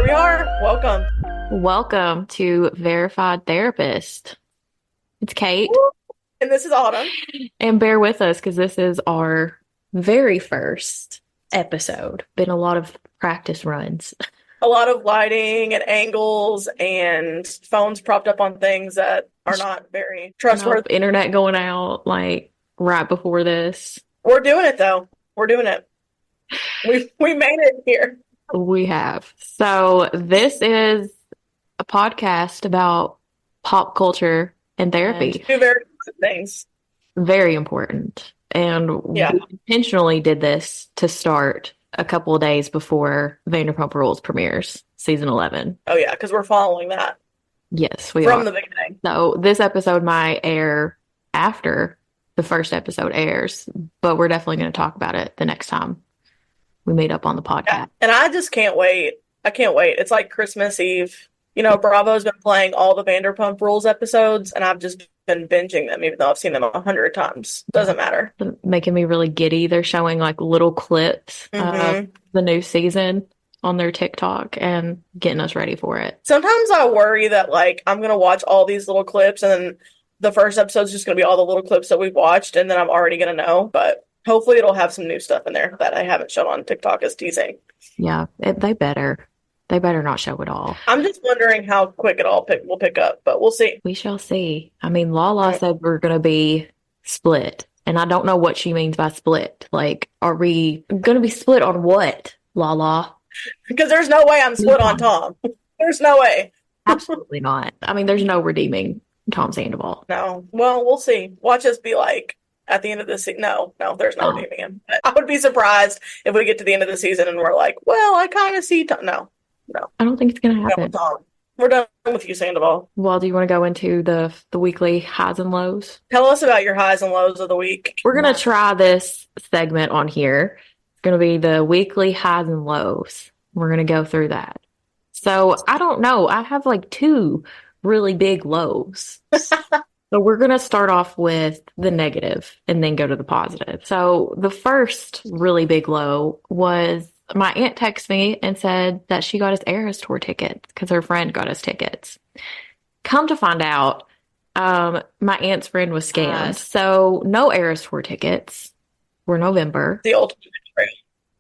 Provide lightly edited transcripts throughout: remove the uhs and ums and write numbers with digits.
Here we are. Welcome. Welcome to Verified Therapist. It's Kate, Woo. And this is Autumn. and bear with us because this is our very first episode. Been a lot of practice runs. A lot of lighting and angles and phones propped up on things that are not very trustworthy. Internet going out like right before this. We're doing it though. We're doing it. We made it here. We have. So this is a podcast about pop culture and therapy. Two very different things. Very important. And Yeah. we intentionally did this to start a couple of days before Vanderpump Rules premieres, season 11. Oh yeah, because we're following that Yes, we from are. the beginning. So this episode might air after the first episode airs, but we're definitely going to talk about it the next time we meet up on the podcast. Yeah. And I just can't wait. I can't wait. It's like Christmas Eve. You know, Bravo's been playing all the Vanderpump Rules episodes, and I've just been binging them, even though I've seen them 100 times. Doesn't matter. Making me really giddy. They're showing like little clips of the new season on their TikTok and getting us ready for it. Sometimes I worry that like I'm gonna watch all these little clips, and then the first episode's just gonna be all the little clips that we've watched, and then I'm already gonna know. But hopefully, it'll have some new stuff in there that I haven't shown on TikTok as teasing. Yeah, they better. They better not show it all. I'm just wondering how quick it all will pick up, but we'll see. We shall see. I mean, Lala said we're going to be split, and I don't know what she means by split. Like, are we going to be split on what, Lala? Because there's no way I'm split on Tom. There's no way. Absolutely not. I mean, there's no redeeming Tom Sandoval. No. Well, we'll see. Watch us be like at the end of the season. No, there's no redeeming him. But I would be surprised if we get to the end of the season and we're like, well, I kind of see Tom. No. I don't think it's going to We're done happen. with Tom. We're done with you, Sandoval. Well, do you want to go into the weekly highs and lows? Tell us about your highs and lows of the week. We're going to try this segment on here. It's going to be the weekly highs and lows. We're going to go through that. So I don't know. I have like two really big lows. So we're going to start off with the negative and then go to the positive. So the first really big low was my aunt texted me and said that she got us Eras tour tickets because her friend got us tickets. Come to find out, my aunt's friend was scammed. So no Eras tour tickets for November. The ultimate betrayal.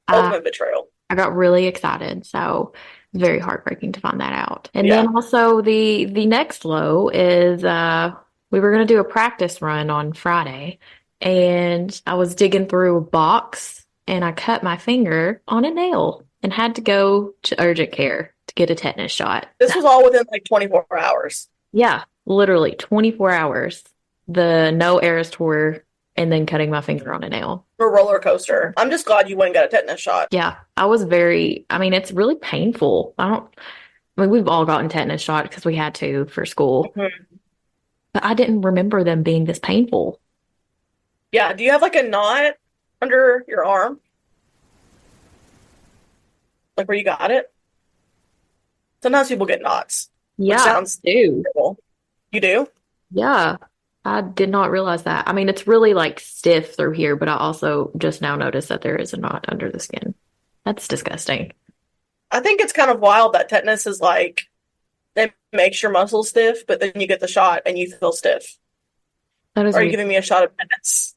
Ultimate betrayal. I got really excited. So very heartbreaking to find that out. And then also the next low is we were going to do a practice run on Friday, and I was digging through a box and I cut my finger on a nail and had to go to urgent care to get a tetanus shot. This was all within like 24 hours. Yeah, literally 24 hours. The no Eras tour and then cutting my finger on a nail. A roller coaster. I'm just glad you went and got a tetanus shot. Yeah, I was it's really painful. We've all gotten tetanus shot because we had to for school. Mm-hmm. But I didn't remember them being this painful. Yeah, do you have like a knot under your arm? Like where you got it? Sometimes people get knots. Yeah, Which sounds I do. terrible. You do? Yeah, I did not realize that. I mean, it's really like stiff through here, but I also just now noticed that there is a knot under the skin. That's disgusting. I think it's kind of wild that tetanus is like, it makes your muscles stiff, but then you get the shot and you feel stiff. That is Are you weird. giving me a shot of tetanus?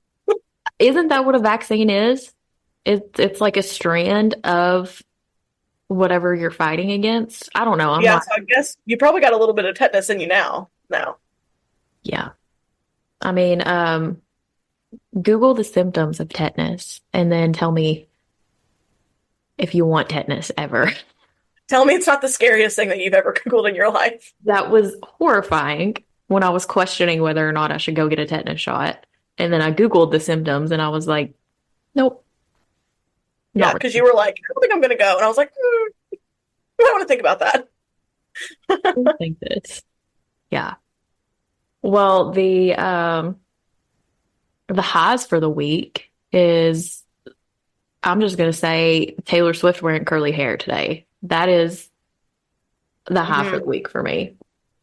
Isn't that what a vaccine is? It's like a strand of whatever you're fighting against. I don't know. So I guess you probably got a little bit of tetanus in you now. Yeah. I mean, Google the symptoms of tetanus and then tell me if you want tetanus ever. Tell me it's not the scariest thing that you've ever Googled in your life. That was horrifying when I was questioning whether or not I should go get a tetanus shot. And then I Googled the symptoms and I was like, nope. Yeah, because you were like, I don't think I'm going to go. And I was like, I want to think about that. I don't think this. Yeah. Well, the highs for the week is, I'm just going to say Taylor Swift wearing curly hair today. That is the high for the week for me.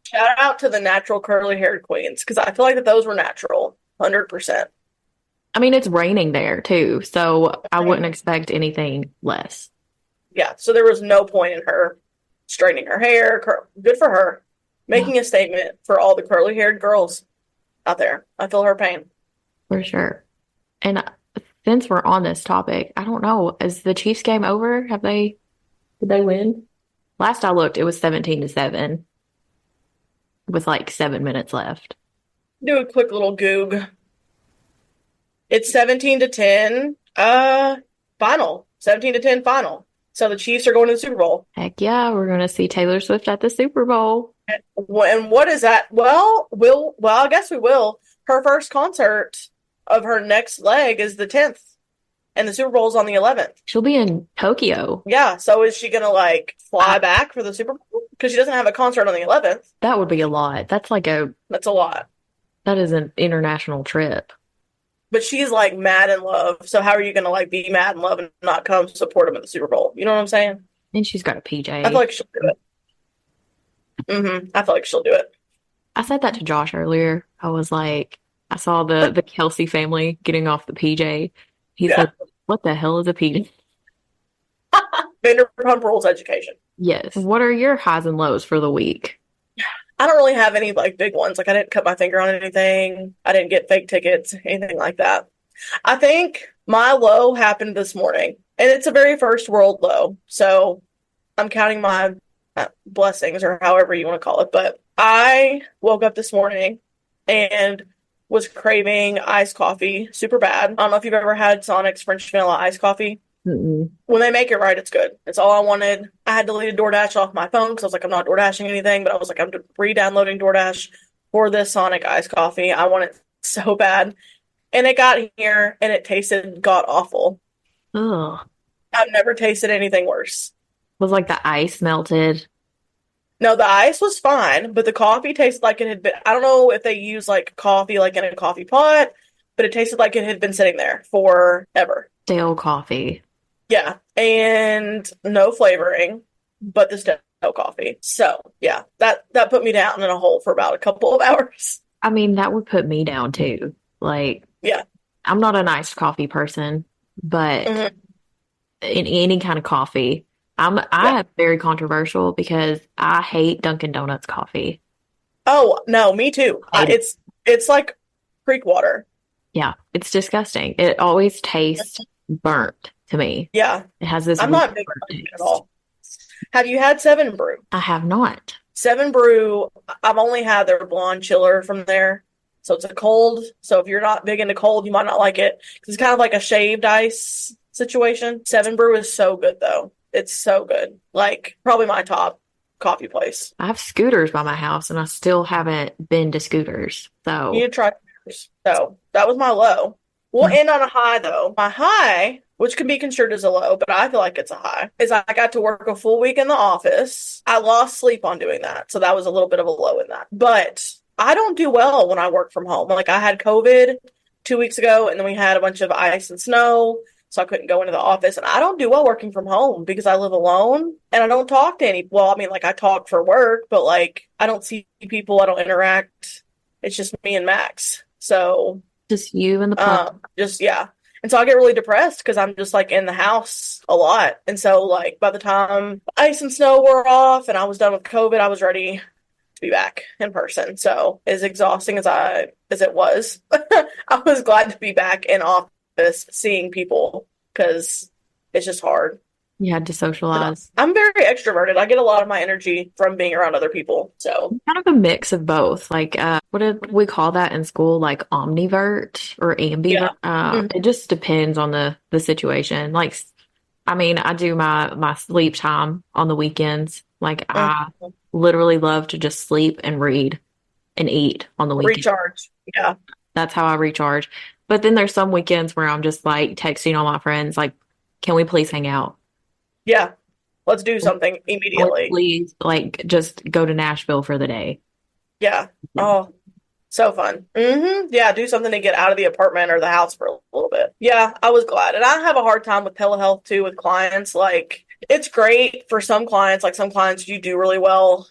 Shout out to the natural curly haired queens because I feel like that those were natural, 100%. I mean, it's raining there too, so I wouldn't expect anything less. Yeah, so there was no point in her straightening her hair. Good for her. Yeah, Making a statement for all the curly haired girls out there. I feel her pain. for sure. And since we're on this topic, I don't know, is the Chiefs game over? Did they win? Last I looked, it was 17-7 with like 7 minutes left. Do a quick little goog. It's 17-10. Final. 17-10 final. So the Chiefs are going to the Super Bowl. Heck yeah, we're gonna see Taylor Swift at the Super Bowl. And what is that? Well, I guess we will. Her first concert of her next leg is the 10th, and the Super Bowl's on the 11th. She'll be in Tokyo. Yeah, so is she gonna like fly back for the Super Bowl? Because she doesn't have a concert on the 11th. That would be a lot. That's a lot. That is an international trip. But she's like mad in love. So how are you gonna like be mad in love and not come support him at the Super Bowl? You know what I'm saying? And she's got a I feel PJ. like she'll do it. I feel like she'll do it. I said that to Josh earlier. I was like, I saw the Kelsey family getting off the PJ. He Yeah. said, "What the hell is a PJ?" Vanderpump Rules education. Yes. What are your highs and lows for the week? I don't really have any like big ones. Like I didn't cut my finger on anything. I didn't get fake tickets, anything like that. I think my low happened this morning, and it's a very first world low. So I'm counting my blessings or however you want to call it. But I woke up this morning and was craving iced coffee super bad. I don't know if you've ever had Sonic's French vanilla iced coffee. Mm-mm. When they make it right, it's good. It's all I wanted. I had deleted DoorDash off my phone because I was like, I'm not DoorDashing anything, but I was like, I'm re-downloading DoorDash for this Sonic iced coffee. I want it so bad. And it got here and it tasted god awful. Ugh. I've never tasted anything worse. Was like the ice melted. No, the ice was fine, but the coffee tasted like it had been, I don't know if they use like coffee like in a coffee pot, but it tasted like it had been sitting there forever. Stale coffee. Yeah, and no flavoring, but the stale coffee. So yeah, that put me down in a hole for about a couple of hours. I mean, that would put me down too. Like, Yeah. I'm not an iced coffee person, but hmm in any kind of coffee, Yeah. I'm very controversial because I hate Dunkin' Donuts coffee. Oh no, me too. Hate it. It's like creek water. Yeah, it's disgusting. It always tastes burnt to me. Yeah, It has this I'm weird not big burnt on it at taste. all. Have you had Seven Brew? I have not. Seven Brew, I've only had their blonde chiller from there. So it's a cold. So if you're not big into cold, you might not like it. 'Cause it's kind of like a shaved ice situation. Seven Brew is so good though. It's so good. Like probably my top coffee place. I have Scooters by my house and I still haven't been to Scooters. You need So, to try yours. So that was my low. We'll end on a high though. My high, which can be construed as a low, but I feel like it's a high, is I got to work a full week in the office. I lost sleep on doing that. So that was a little bit of a low in that. But I don't do well when I work from home. Like I had COVID 2 weeks ago, and then we had a bunch of ice and snow. So I couldn't go into the office. And I don't do well working from home because I live alone and I don't talk to any. Well, I mean, like I talk for work, but like I don't see people, I don't interact. It's just me and Max. So just you and the pup. just yeah. And so I get really depressed because I'm just like in the house a lot. And so like by the time ice and snow were off and I was done with COVID, I was ready to be back in person. So as exhausting as it was, I was glad to be back in office seeing people because it's just hard. You had to socialize. I'm very extroverted. I get a lot of my energy from being around other people. So Kind of a mix of both. Like, what did we call that in school? Like omnivert or yeah. ambivert. Mhm. It just depends on the situation. Like, I mean, I do my sleep time on the weekends. Like, I Mhm. literally love to just sleep and read and eat on the weekend. Recharge. Yeah. That's how I recharge. But then there's some weekends where I'm just like texting all my friends, like, can we please hang out? Yeah. Let's do something Can we immediately. please like just go to Nashville for the day? Yeah. Oh, so fun. Yeah, do something to get out of the apartment or the house for a little bit. Yeah, I was glad. And I have a hard time with telehealth too with clients. Like, it's great for some clients. Like, some clients you do really well.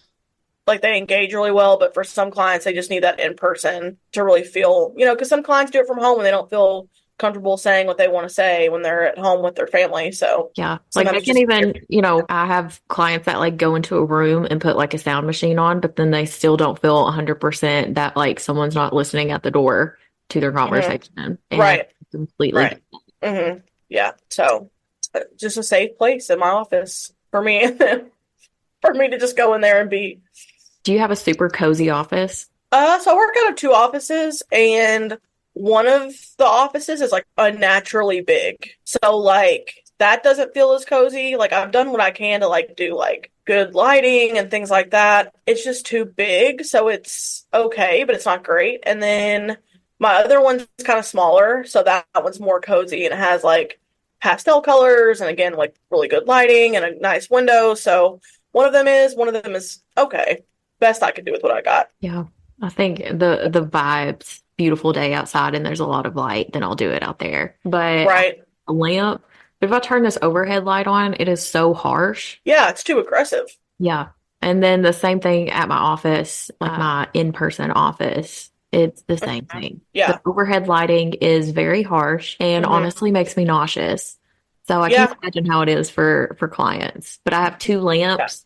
Like, they engage really well. But for some clients, they just need that in person to really feel, because some clients do it from home and they don't feel comfortable saying what they want to say when they're at home with their family. So Yeah. Like they sometimes it's can just easier. even, I have clients that like go into a room and put like a sound machine on, but then they still don't feel 100% that like someone's not listening at the door to their Mhm. conversation. And I Right, completely right. get that. Yeah. So just a safe place in my office for me, for me to just go in there and be. Do you have a super cozy office? So I work out of two offices, and one of the offices is like unnaturally big. So like that doesn't feel as cozy. Like I've done what I can to like do like good lighting and things like that. It's just too big, so it's okay, but it's not great. And then my other one's kind of smaller, so that one's more cozy and it has like pastel colors and again like really good lighting and a nice window. So one of them is okay. Best I could do with what I got. Yeah. I think the vibes, beautiful day outside and there's a lot of light, then I'll do it out there. But Right. a lamp, if I turn this overhead light on, it is so harsh. Yeah, it's too aggressive. Yeah. And then the same thing at my office, like my in-person office, it's the same Mhm. thing. The Yeah. overhead lighting is very harsh and Hmm. honestly makes me nauseous. So I can't Yeah. imagine how it is for clients. But I have two Yeah. lamps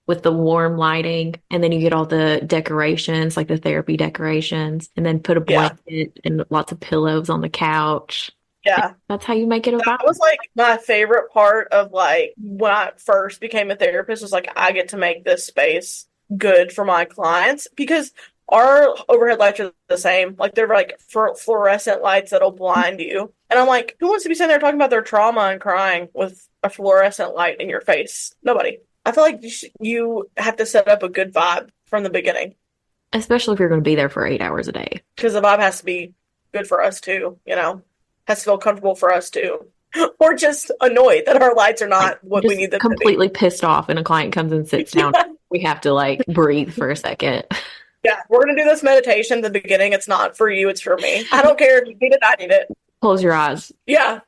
with the warm lighting, and then you get all the decorations, like the therapy decorations, and then put a Yeah. blanket and lots of pillows on the couch. Yeah. That's how you make it a That vibe. was like my favorite part of like when I first became a therapist was like I get to make this space good for my clients because our overhead lights are the same. Like they're like fluorescent lights that'll blind you. And I'm like, who wants to be sitting there talking about their trauma and crying with a fluorescent light in your face? Nobody. I feel like you have to set up a good vibe from the beginning Especially if you're going to be there for 8 hours a day. because the vibe has to be good for us too, has to feel comfortable for us too. Or just annoyed that our lights are Like not what we just need them to be. completely pissed off and a client comes and sits down. Yeah, We have to like breathe for a second. yeah. We're gonna do this meditation at the beginning. It's not for you, it's for me. I don't care if you need it, I need it. Close your eyes. Yeah.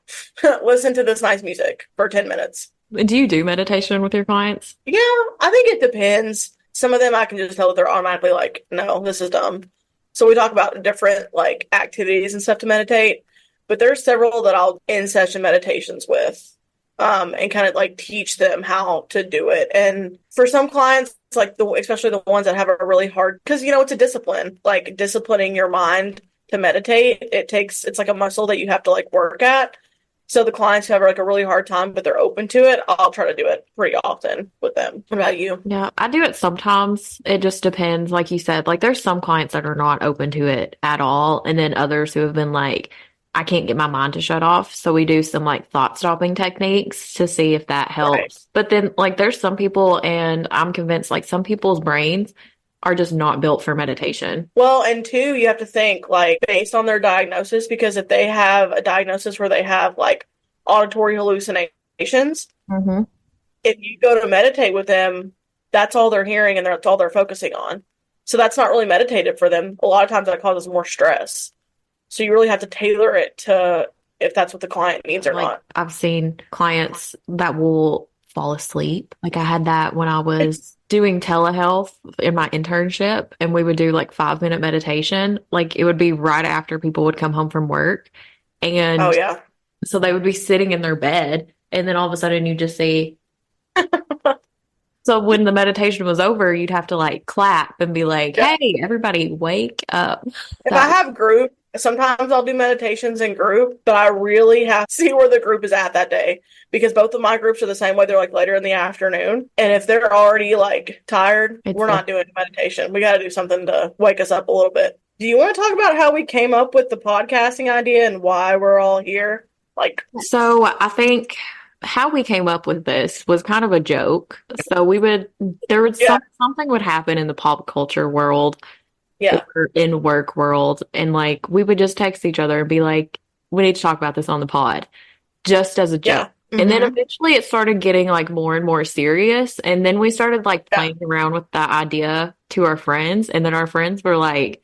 Listen to this nice music for 10 minutes. Do you do meditation with your clients? Yeah, I think it depends. Some of them I can just tell that they're automatically like, no, this is dumb. So we talk about different like activities and stuff to meditate, but there's several that I'll in session meditations with, and kind of like teach them how to do it. And for some clients, it's like especially the ones that have a really hard, because it's a discipline, like disciplining your mind to meditate. It's like a muscle that you have to like work at. So the clients who have like a really hard time, but they're open to it, I'll try to do it pretty often with them. What about you? Yeah, I do it sometimes. It just depends. Like you said, like there's some clients that are not open to it at all. And then others who have been like, I can't get my mind to shut off. So we do some like thought stopping techniques to see if that Right. helps. But then like there's some people, and I'm convinced like some people's brains are just not built for meditation. Well, and two, you have to think like based on their diagnosis, because if they have a diagnosis where they have like auditory hallucinations, Hmm. if you go to meditate with them, that's all they're hearing and that's all they're focusing on. So that's not really meditative for them. A lot of times that causes more stress. So you really have to tailor it to if that's what the client needs or Like not. I've seen clients that will fall asleep. Like I had that when I was doing telehealth in my internship, and we would do like 5 minute meditation. Like it would be right after people would come home from work. Oh And yeah. so they would be sitting in their bed, and then all of a sudden you just see. So when the meditation was over, you'd have to like clap and be like, Yeah. "Hey, everybody, wake up." If I That have group, sometimes I'll do meditations in group, but I really have to see where the group is at that day because both of my groups are the same way. They're like later in the afternoon. And if they're already like tired, it's we're not doing meditation. We got to do something to wake us up a little bit. Do you want to talk about how we came up with the podcasting idea and why we're all here? Like, so I think how we came up with this was kind of a joke. So there would yeah, something would happen in the pop culture world yeah, or in work world, and like we would just text each other and be like, we need to talk about this on the pod, just as a joke. yeah, And then mm-hmm, eventually it started getting like more and more serious. And then we started like yeah. playing around with that idea to our friends. And then our friends were like,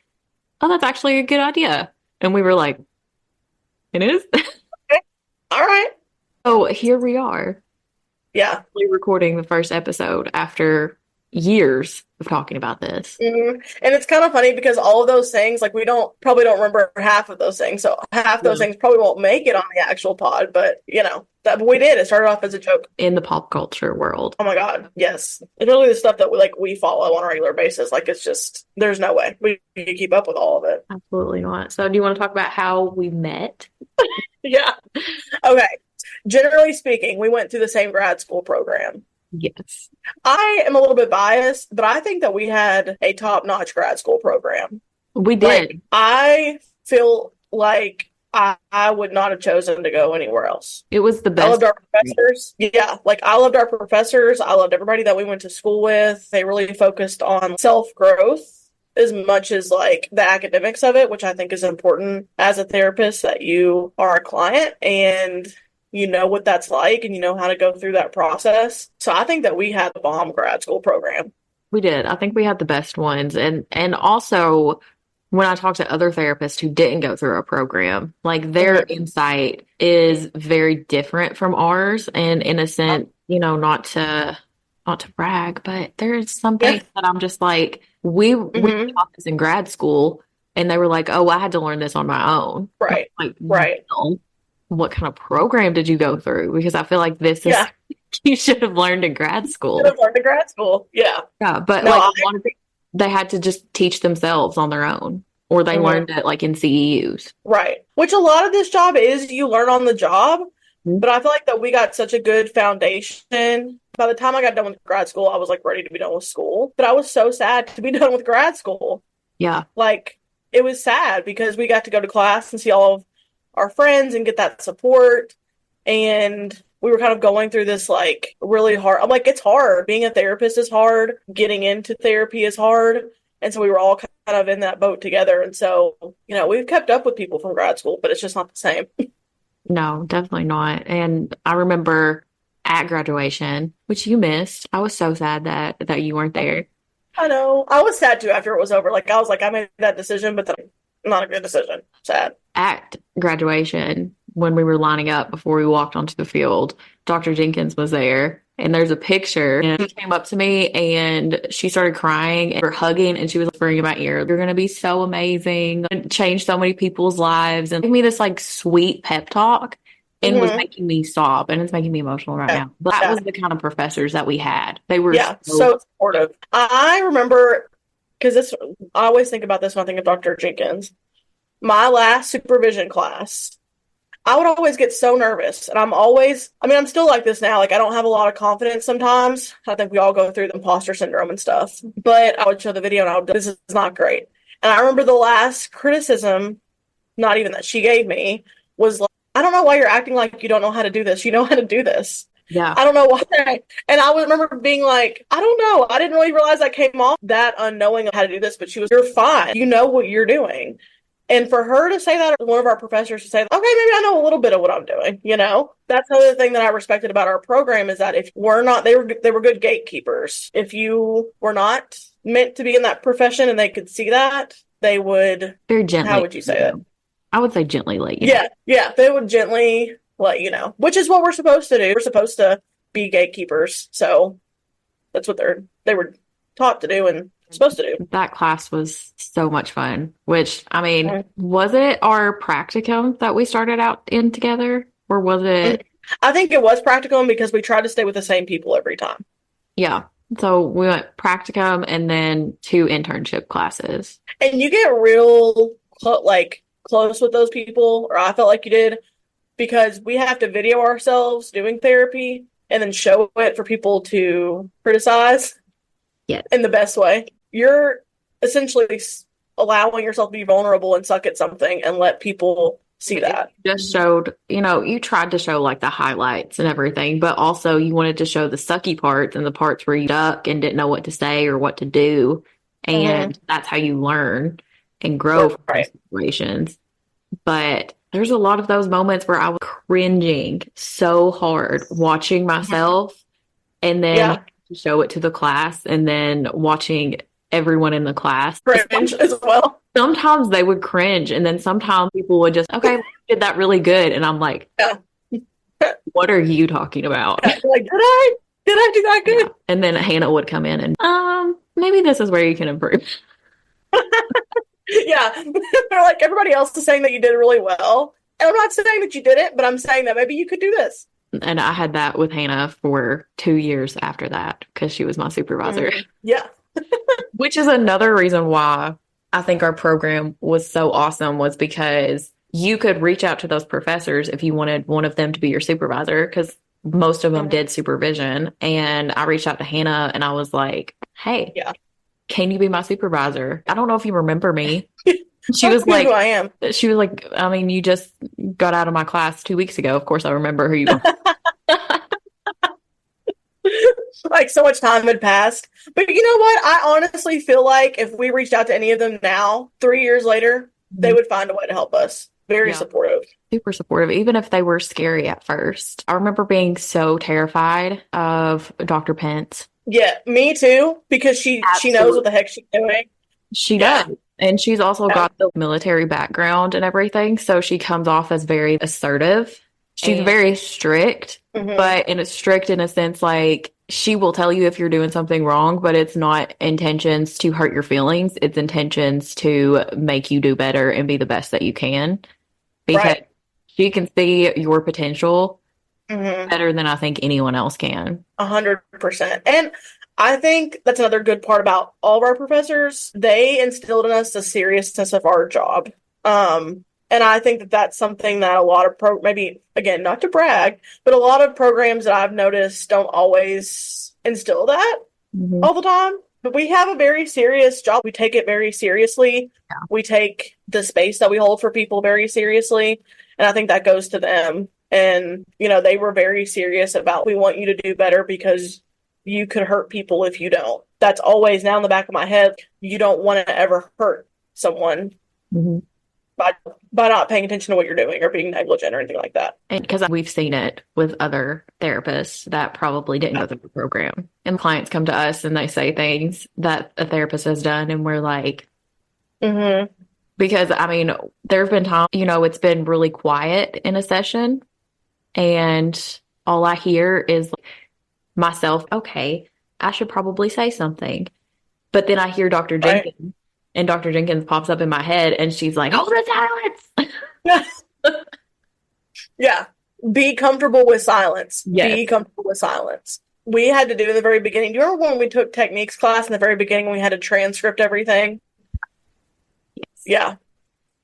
oh, that's actually a good idea. And we were like, it is. Okay. All right. So here we are, Yeah, recording the first episode after. years of talking about this. And it's kind of funny because all of those things, like we probably don't remember half of those things. So half those Yeah. things probably won't make it on the actual pod, but that we did. It started off as a joke. In the pop culture world. Oh my God, yes. It's really the stuff that we follow on a regular basis. Like it's just there's no way we can keep up with all of it. Absolutely not. So do you want to talk about how we met? Yeah. Okay. Generally speaking, we went through the same grad school program. Yes. I am a little bit biased, but I think that we had a top-notch grad school program. We Like, did. I feel like I would not have chosen to go anywhere else. It was the I best. loved our professors. Yeah, like I loved our professors. I loved everybody that we went to school with. They really focused on self-growth as much as like the academics of it, which I think is important as a therapist that you are a client and you know what that's like and you know how to go through that process. So I think that we had the bomb grad school program. We did. I think we had the best ones. And also when I talk to other therapists who didn't go through our program, like their Mhm. insight is very different from ours. And in a sense, not to brag, but there's some Yeah. things that I'm just like, we Hmm. taught this in grad school and they were like, oh, I had to learn this on my own. Right. Like, Right. no. What kind of program did you go through? Because I feel like this is Yeah. you should have learned in grad Should have school. learned in grad school. Yeah. Yeah, but No, like a lot of people, they had to just teach themselves on their own, or they mhm. learned it like in CEUs. Right. Which a lot of this job is you learn on the job, Mhm. but I feel like that we got such a good foundation. By the time I got done with grad school, I was like ready to be done with school. But I was so sad to be done with grad school. Yeah, Like it was sad because we got to go to class and see all of our friends and get that support. And we were kind of going through this like really hard. I'm like, it's hard. Being a therapist is hard. Getting into therapy is hard. And so we were all kind of in that boat together. And so, we've kept up with people from grad school, but it's just not the same. no, definitely not. And I remember at graduation, which you missed, I was so sad that you weren't there. I know. I was sad too after it was over. Like, I was like, I made that decision, but then not a good decision. Sad. At graduation, when we were lining up before we walked onto the field, Dr. Jenkins was there. And there's a picture, and she came up to me and she started crying and we're hugging, and she was whispering in my ear, "You're going to be so amazing and change so many people's lives," and gave me this like sweet pep talk and was Hmm. making me sob. And it's making me emotional right Yeah. now. But that Yeah. was the kind of professors that we had. They were Yeah. so, So supportive. I remember because I always think about this when I think of Dr. Jenkins. My last supervision class, I would always get so nervous. And I'm still like this now. Like, I don't have a lot of confidence sometimes. I think we all go through the imposter syndrome and stuff. But I would show the video and this is not great. And I remember the last criticism, not even that she gave me, was like, I don't know why you're acting like you don't know how to do this. You know how to do this. yeah, I don't know why. And I would remember being like, I don't know. I didn't really realize that came off that unknowing of how to do this, but you're fine. You know what you're doing. And for her to say that, or one of our professors to say, okay, maybe I know a little bit of what I'm doing, That's another thing that I respected about our program is that if we're not, they were good gatekeepers. If you were not meant to be in that profession and they could see that, they would, very how gently. would you say that? I would say gently let you know. Yeah, yeah, they would gently let you know, which is what we're supposed to do. We're supposed to be gatekeepers. So that's what they were taught to do and supposed to do. That class was so much fun, which, I mean, was it our practicum that we started out in together? Or was it? I think it was practicum because we tried to stay with the same people every time. Yeah. So we went practicum and then 2 internship classes. And you get real close with those people, or I felt like you did, because we have to video ourselves doing therapy and then show it for people to criticize Yes. in the best way. You're essentially allowing yourself to be vulnerable and suck at something and let people see that. Just showed, you tried to show like the highlights and everything, but also you wanted to show the sucky parts and the parts where you stuck and didn't know what to say or what to do. And that's how you learn and grow from those situations. But there's a lot of those moments where I was cringing so hard watching myself and then to show it to the class and then watching everyone in the class Cringe as well. sometimes they would cringe and then sometimes people would just, okay, you did that really good. And I'm like, Yeah. what are you talking about? Like, did I? Did I do that Yeah. good? And then Hannah would come in and, maybe this is where you can improve. Yeah. They're like, everybody else is saying that you did really well. And I'm not saying that you did it, but I'm saying that maybe you could do this. And I had that with Hannah for 2 years after that because she was my supervisor, Yeah. which is another reason why I think our program was so awesome was because you could reach out to those professors if you wanted one of them to be your supervisor because most of them Mhm. did supervision. And I reached out to Hannah and I was like, hey, Yeah. can you be my supervisor? I don't know if you remember me. She Tell was me who like, I am. I mean, you just got out of my class 2 weeks ago. Of course, I remember who you are. Like so much time had passed. But you know what? I honestly feel like if we reached out to any of them now, 3 years later, they would find a way to help us. Very Yeah. supportive. Super supportive, even if they were scary at first. I remember being so terrified of Dr. Pence. Yeah, me too, because she knows what Absolutely. the heck she's doing. She does. Yeah. And she's also Yeah. got the military background and everything. So she comes off as very assertive. She's And very strict, hmm but in a strict in a sense, like she will tell you if you're doing something wrong, but it's not intentions to hurt your feelings. It's intentions to make you do better and be the best that you can because right. she can see your potential hmm better than I think anyone else can. 100%. And I think that's another good part about all of our professors. They instilled in us the seriousness of our job. And I think that that's something that a lot of maybe again, not to brag, but a lot of programs that I've noticed don't always instill that Mhm. all the time. But we have a very serious job. We take it very seriously. We take the space that we hold for people very seriously. And I think that goes to them. And, they were very serious about we want you to do better because you could hurt people if you don't. That's always now in the back of my head. You don't want to ever hurt someone Mhm. by by not paying attention to what you're doing or being negligent or anything like that. And because we've seen it with other therapists that probably didn't go through the program. And clients come to us and they say things that a therapist has done, and we're like, Mm-hmm. because I mean, there have been times, it's been really quiet in a session, and all I hear is myself, okay, I should probably say something. But then I hear Dr. Right. Jenkins, and Dr. Jenkins pops up in my head, and she's like, hold the silence. Yeah. Be comfortable with silence. Yes. Be comfortable with silence. We had to do in the very beginning. Do you remember when we took techniques class in the very beginning we had to transcript everything? Yes. Yeah.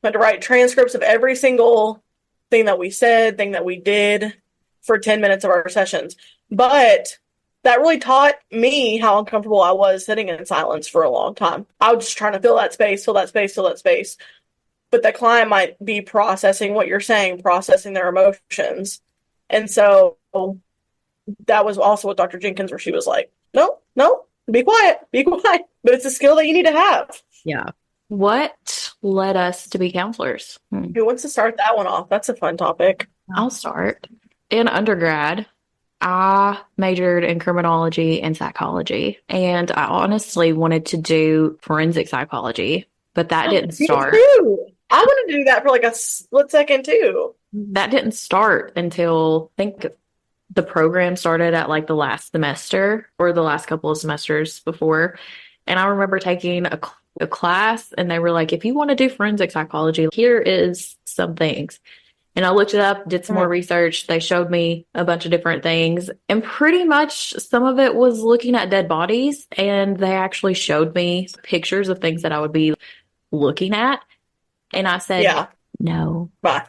We had to write transcripts of every single thing that we said, thing that we did for 10 minutes of our sessions. But that really taught me how uncomfortable I was sitting in silence for a long time. I was just trying to fill that space, fill that space, fill that space. But the client might be processing what you're saying, processing their emotions. And so that was also with Dr. Jenkins, where she was like, no, no, be quiet, be quiet. But it's a skill that you need to have. Yeah. What led us to be counselors? Who wants to start that one off? That's a fun topic. I'll start. In undergrad, I majored in criminology and psychology, and I honestly wanted to do forensic psychology, but that didn't Me start. too. I wanted to do that for like a split second too. That didn't start until I think the program started at like the last semester or the last couple of semesters before. And I remember taking a class, and they were like, if you want to do forensic psychology, here is some things. And I looked it up, did some more research. They showed me a bunch of different things. And pretty much some of it was looking at dead bodies. And they actually showed me pictures of things that I would be looking at. And I said, Yeah. no, Bye.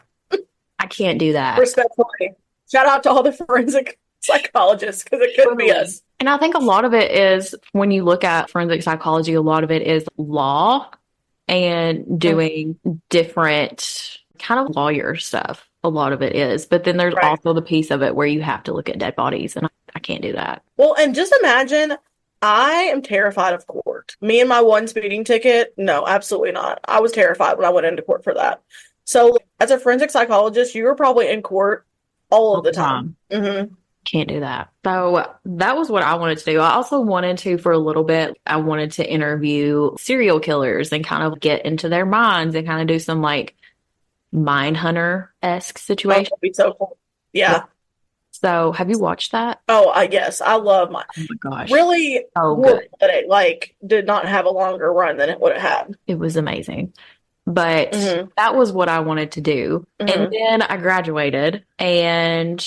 I can't do that. Respectfully. Shout out to all the forensic psychologists because it couldn't be us. And I think a lot of it is when you look at forensic psychology, a lot of it is law and doing different kind of lawyer stuff. A lot of it is. But then there's Right. also the piece of it where you have to look at dead bodies. And I can't do that. Well, and just imagine I am terrified of court. Me and my one speeding ticket, no, absolutely not. I was terrified when I went into court for that. So, as a forensic psychologist, you were probably in court all of the time. Mm-hmm. Can't do that. So that was what I wanted to do. I also wanted to, for a little bit, I wanted to interview serial killers and kind of get into their minds and kind of do some like mind hunter-esque Oh, situation. that'd be so cool. Yeah. So have you watched that? Oh, I guess I love my Oh my gosh. really Oh, horrible good. that it like did not have a longer run than it would have had. It was amazing. But Hmm. that was what I wanted to do. And Hmm. then I graduated and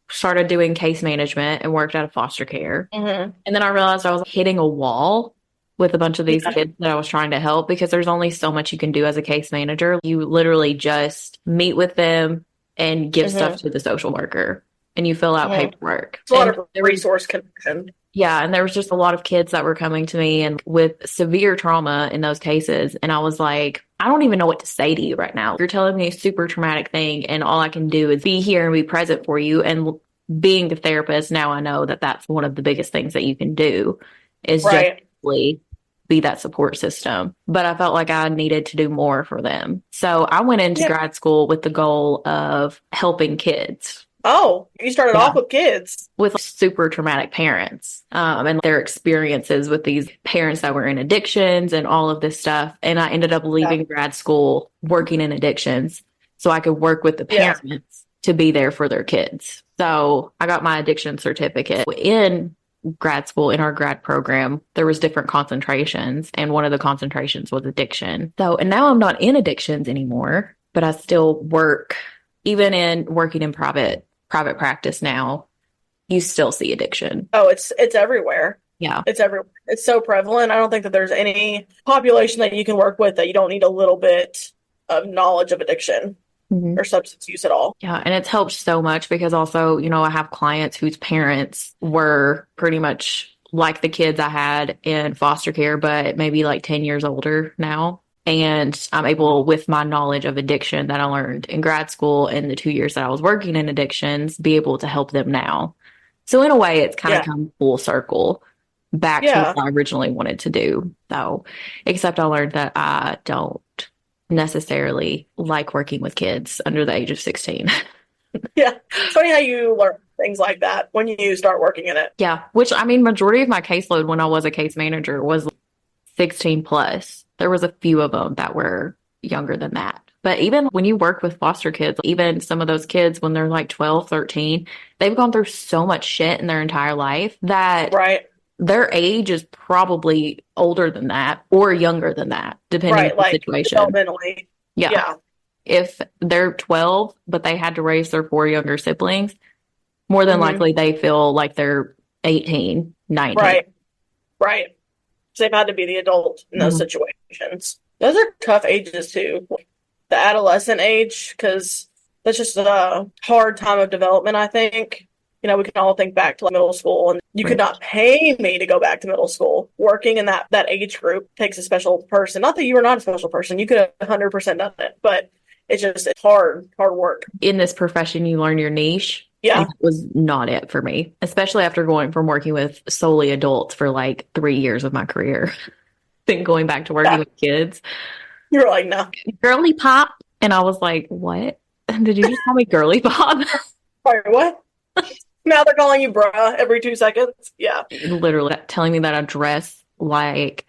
started doing case management and worked out of foster care. Hmm. And then I realized I was hitting a wall with a bunch of these Yeah. kids that I was trying to help because there's only so much you can do as a case manager. You literally just meet with them and give stuff Hmm. to the social worker and you fill out Hmm. paperwork. It's a lot And of there was resource connection. yeah, and there was just a lot of kids that were coming to me and with severe trauma in those cases. And I was like, I don't even know what to say to you right now. You're telling me a super traumatic thing, and all I can do is be here and be present for you. And being a therapist, now I know that that's one of the biggest things that you can do is just Right. really be that support system. But I felt like I needed to do more for them. So I went into Yeah. grad school with the goal of helping kids. Oh, you started Yeah, off with kids. with super traumatic parents and their experiences with these parents that were in addictions and all of this stuff. And I ended up Yeah. leaving grad school working in addictions so I could work with the Yeah. parents to be there for their kids. So I got my addiction certificate. In grad school, in our grad program, there was different concentrations, and one of the concentrations was addiction. So, and now I'm not in addictions anymore, but I still work, even in working in private practice now, you still see addiction. Oh, it's everywhere. Yeah. It's everywhere. It's so prevalent. I don't think that there's any population that you can work with that you don't need a little bit of knowledge of addiction Mhm. or substance use at all. Yeah. And it's helped so much because also, I have clients whose parents were pretty much like the kids I had in foster care, but maybe like 10 years older now. And I'm able, with my knowledge of addiction that I learned in grad school and the 2 years that I was working in addictions, be able to help them now. So in a way, it's kind of Yeah. come full circle back to Yeah. what I originally wanted to do. So, except I learned that I don't necessarily like working with kids under the age of 16. Yeah. It's funny how you learn things like that when you start working in it. Yeah, which I mean, majority of my caseload when I was a case manager was 16 plus. There was a few of them that were younger than that. But even when you work with foster kids, even some of those kids when they're like 12, 13, they've gone through so much shit in their entire life that Right. their age is probably older than that or younger than that, depending on Right. the Like situation. developmentally. Yeah. Yeah. If they're 12, but they had to raise their four younger siblings, more than Hmm. likely they feel like they're 18, 19. Right. Right. 'Cause they've had to be the adult in those Mhm. situations. Those are tough ages too. The adolescent age, because that's just a hard time of development, I think. We can all think back to like, middle school, and you could Right. not pay me to go back to middle school. Working in that age group takes a special person. Not that you were not a special person. You could have 100% done it, but it's hard work. In this profession, you learn your niche. And Yeah. that was not it for me, especially after going from working with solely adults for like 3 years of my career, then going back to working Yeah. with kids. You're like, no. Girly pop. And I was like, what? Did you just call me girly pop? Sorry, what? Now they're calling you bruh every 2 seconds. Yeah. Literally telling me that I dress like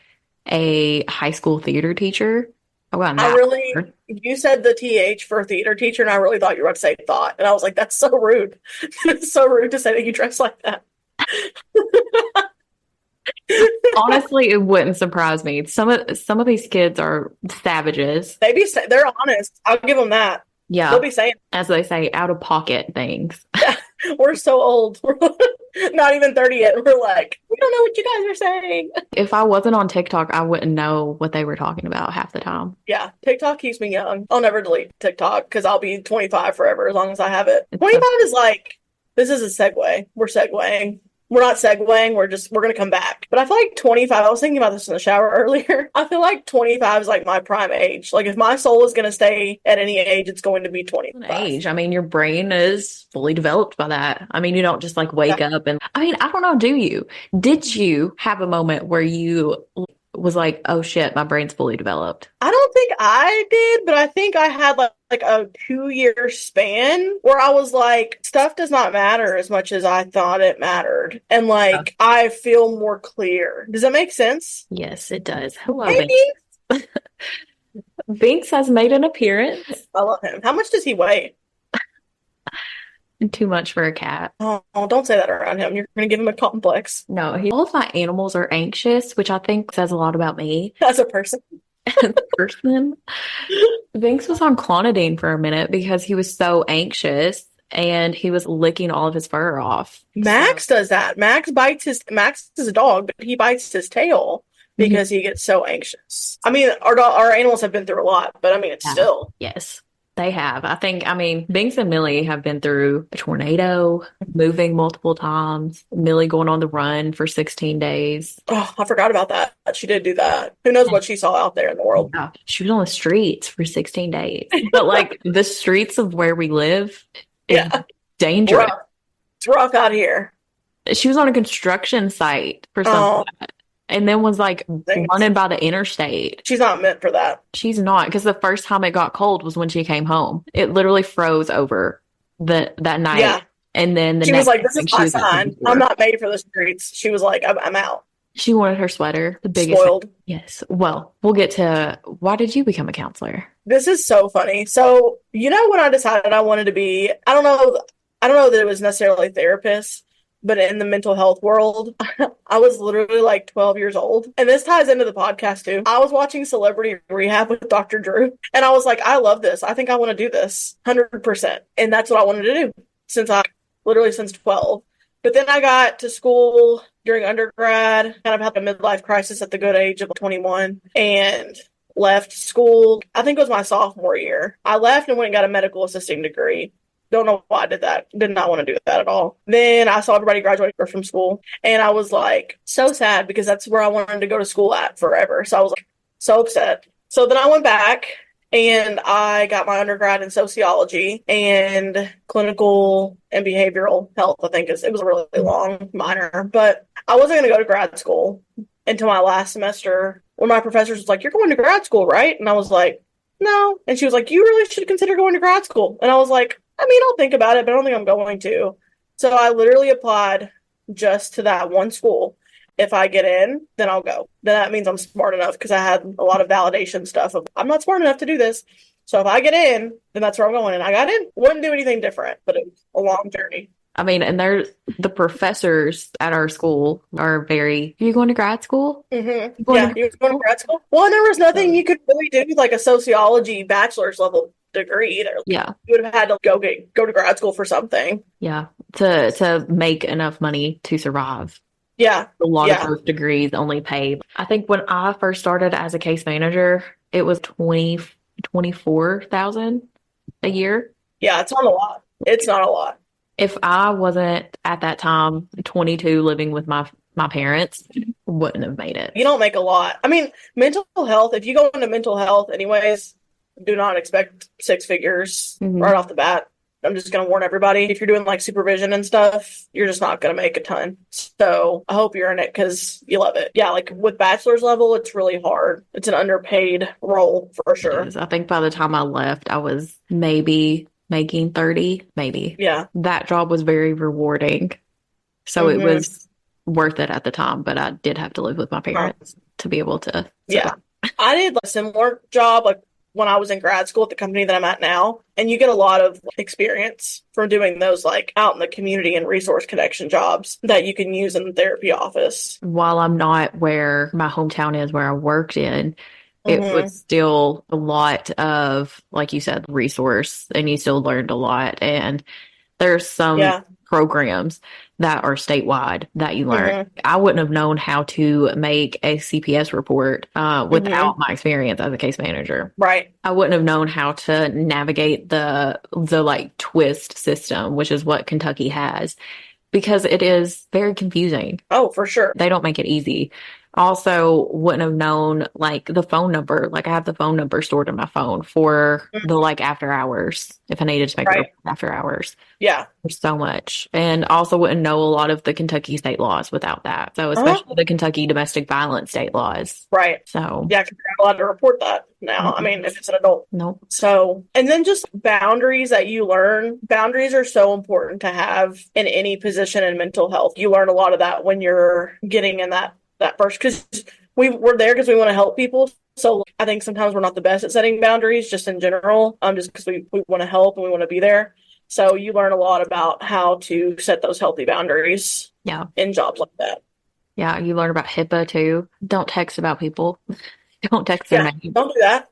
a high school theater teacher. I got I that. really, you said the TH for theater teacher, and I really thought you were about to say thought. And I was like, that's so rude. It's so rude to say that you dress like that. Honestly, it wouldn't surprise me. Some of these kids are savages. They're honest. I'll give them that. They'll Yeah, be saying, as they say, out of pocket things. yeah, we're so old. We're not even 30 yet. We're like, we don't know what you guys are saying. If I wasn't on TikTok, I wouldn't know what they were talking about half the time. Yeah, TikTok keeps me young. I'll never delete TikTok because I'll be 25 forever as long as I have it. It's so 25 is like, this is a segue. We're segueing. We're not segueing. We're going to come back. But I feel like 25, I was thinking about this in the shower earlier. I feel like 25 is like my prime age. Like if my soul is going to stay at any age, it's going to be an 25. age. I mean, your brain is fully developed by that. I mean, you don't just like wake Yeah. up and I mean, I don't know, do you? Did you have a moment where you was like, oh shit, my brain's fully developed? I don't think I did, but I think I had like a 2 year span where I was like, stuff does not matter as much as I thought it mattered. And Yeah. like, I feel more clear. Does that make sense? Yes, it does. Hello, Maybe. Binks. Binks has made an appearance. I love him. How much does he weigh? too much for a cat. Oh, don't say that around him. You're going to give him a complex No, all of my animals are anxious, which I think says a lot about me as a person. as a person. Banks was on clonidine for a minute because he was so anxious and he was licking all of his fur off. So, Max does that. Max is a dog, but he bites his tail mhm, because he gets so anxious. I mean, our animals have been through a lot, but I mean, it's yeah, still. yes, they have. I mean, Binks and Millie have been through a tornado, moving multiple times, Millie going on the run for 16 days. Oh, I forgot about that. She did do that. Who knows what she saw out there in the world? Yeah, she was on the streets for 16 days. But like the streets of where we live is Yeah, dangerous. rough. It's rough out here. She was on a construction site for something Oh, and then was like thanks. running by the interstate. She's not meant for that. She's not, because the first time it got cold was when she came home. It literally froze over that night. Yeah. And then the She was next like, "This is morning she my was at the sign. I'm door. not made for the streets." She was like, "I'm out." She wanted her sweater, the biggest. Spoiled. Yes. Well, we'll get to why did you become a counselor? This is so funny. So, when I decided I wanted to be, I don't know that it was necessarily a therapist, but in the mental health world, I was literally like 12 years old. And this ties into the podcast too. I was watching Celebrity Rehab with Dr. Drew, and I was like, I love this. I think I want to do this 100%. And that's what I wanted to do since 12. But then I got to school during undergrad, kind of had a midlife crisis at the good age of 21, and left school. I think it was my sophomore year. I left and went and got a medical assisting degree. Don't know why I did that. Did not want to do that at all. Then I saw everybody graduate from school, and I was like so sad because that's where I wanted to go to school at forever. So I was like so upset. So then I went back and I got my undergrad in sociology and clinical and behavioral health. I think it was a really long minor, but I wasn't going to go to grad school until my last semester when my professor was like, "You're going to grad school, right?" And I was like, "No." And she was like, "You really should consider going to grad school." And I was like, "I mean, I'll think about it, but I don't think I'm going to." So I literally applied just to that one school. If I get in, then I'll go. Then that means I'm smart enough because I had a lot of validation stuff of I'm not smart enough to do this. So if I get in, then that's where I'm going. And I got in. Wouldn't do anything different, but it was a long journey. I mean, and the professors at our school are very, are you going to grad school? Mm-hmm. You going Yeah, to you grad were going to school? grad school? Well, there was nothing you could really do with like a sociology bachelor's level degree either. Yeah. You would have had to go to grad school for something. Yeah. To make enough money to survive. Yeah, A lot of yeah, those degrees only pay. I think when I first started as a case manager, it was 24,000 a year. yeah. It's not a lot. It's not a lot. If I wasn't at that time 22 living with my parents, wouldn't have made it. You don't make a lot. I mean, mental health. If you go into mental health, anyways, do not expect six figures Mhm. right off the bat. I'm just going to warn everybody. If you're doing like supervision and stuff, you're just not going to make a ton. So I hope you're in it because you love it. Yeah, like with bachelor's level, it's really hard. It's an underpaid role for sure. I think by the time I left, I was maybe making 30, maybe. Yeah. That job was very rewarding. So it Hmm. was worth it at the time, but I did have to live with my parents to be able to Yeah. survive. I did a similar job like when I was in grad school at the company that I'm at now. And you get a lot of experience from doing those like out in the community and resource connection jobs that you can use in the therapy office. While I'm not where my hometown is, where I worked in, it Hmm. was still a lot of, like you said, resource, and you still learned a lot. And there's some Yeah. programs that are statewide that you learn. Hmm. I wouldn't have known how to make a CPS report Hmm. without my experience as a case manager. Right. I wouldn't have known how to navigate the like twist system, which is what Kentucky has, because it is very confusing. Oh, for sure. They don't make it easy. Also, wouldn't have known like the phone number. Like I have the phone number stored in my phone for the like after hours if I needed to make a Right. report after hours. Yeah. There's so much. And also wouldn't know a lot of the Kentucky state laws without that. So Uh-huh. especially the Kentucky domestic violence state laws. Right. So Yeah, 'cause you're not allowed to report that now. I mean, if it's an adult. nope. So, and then just boundaries that you learn. Boundaries are so important to have in any position in mental health. You learn a lot of that when you're getting in that first, because we're there because we want to help people. So I think sometimes we're not the best at setting boundaries just in general, just because we want to help and we want to be there. So you learn a lot about how to set those healthy boundaries Yeah. in jobs like that. Yeah. You learn about HIPAA too. Don't text about people. Don't text their Yeah, name. don't do that.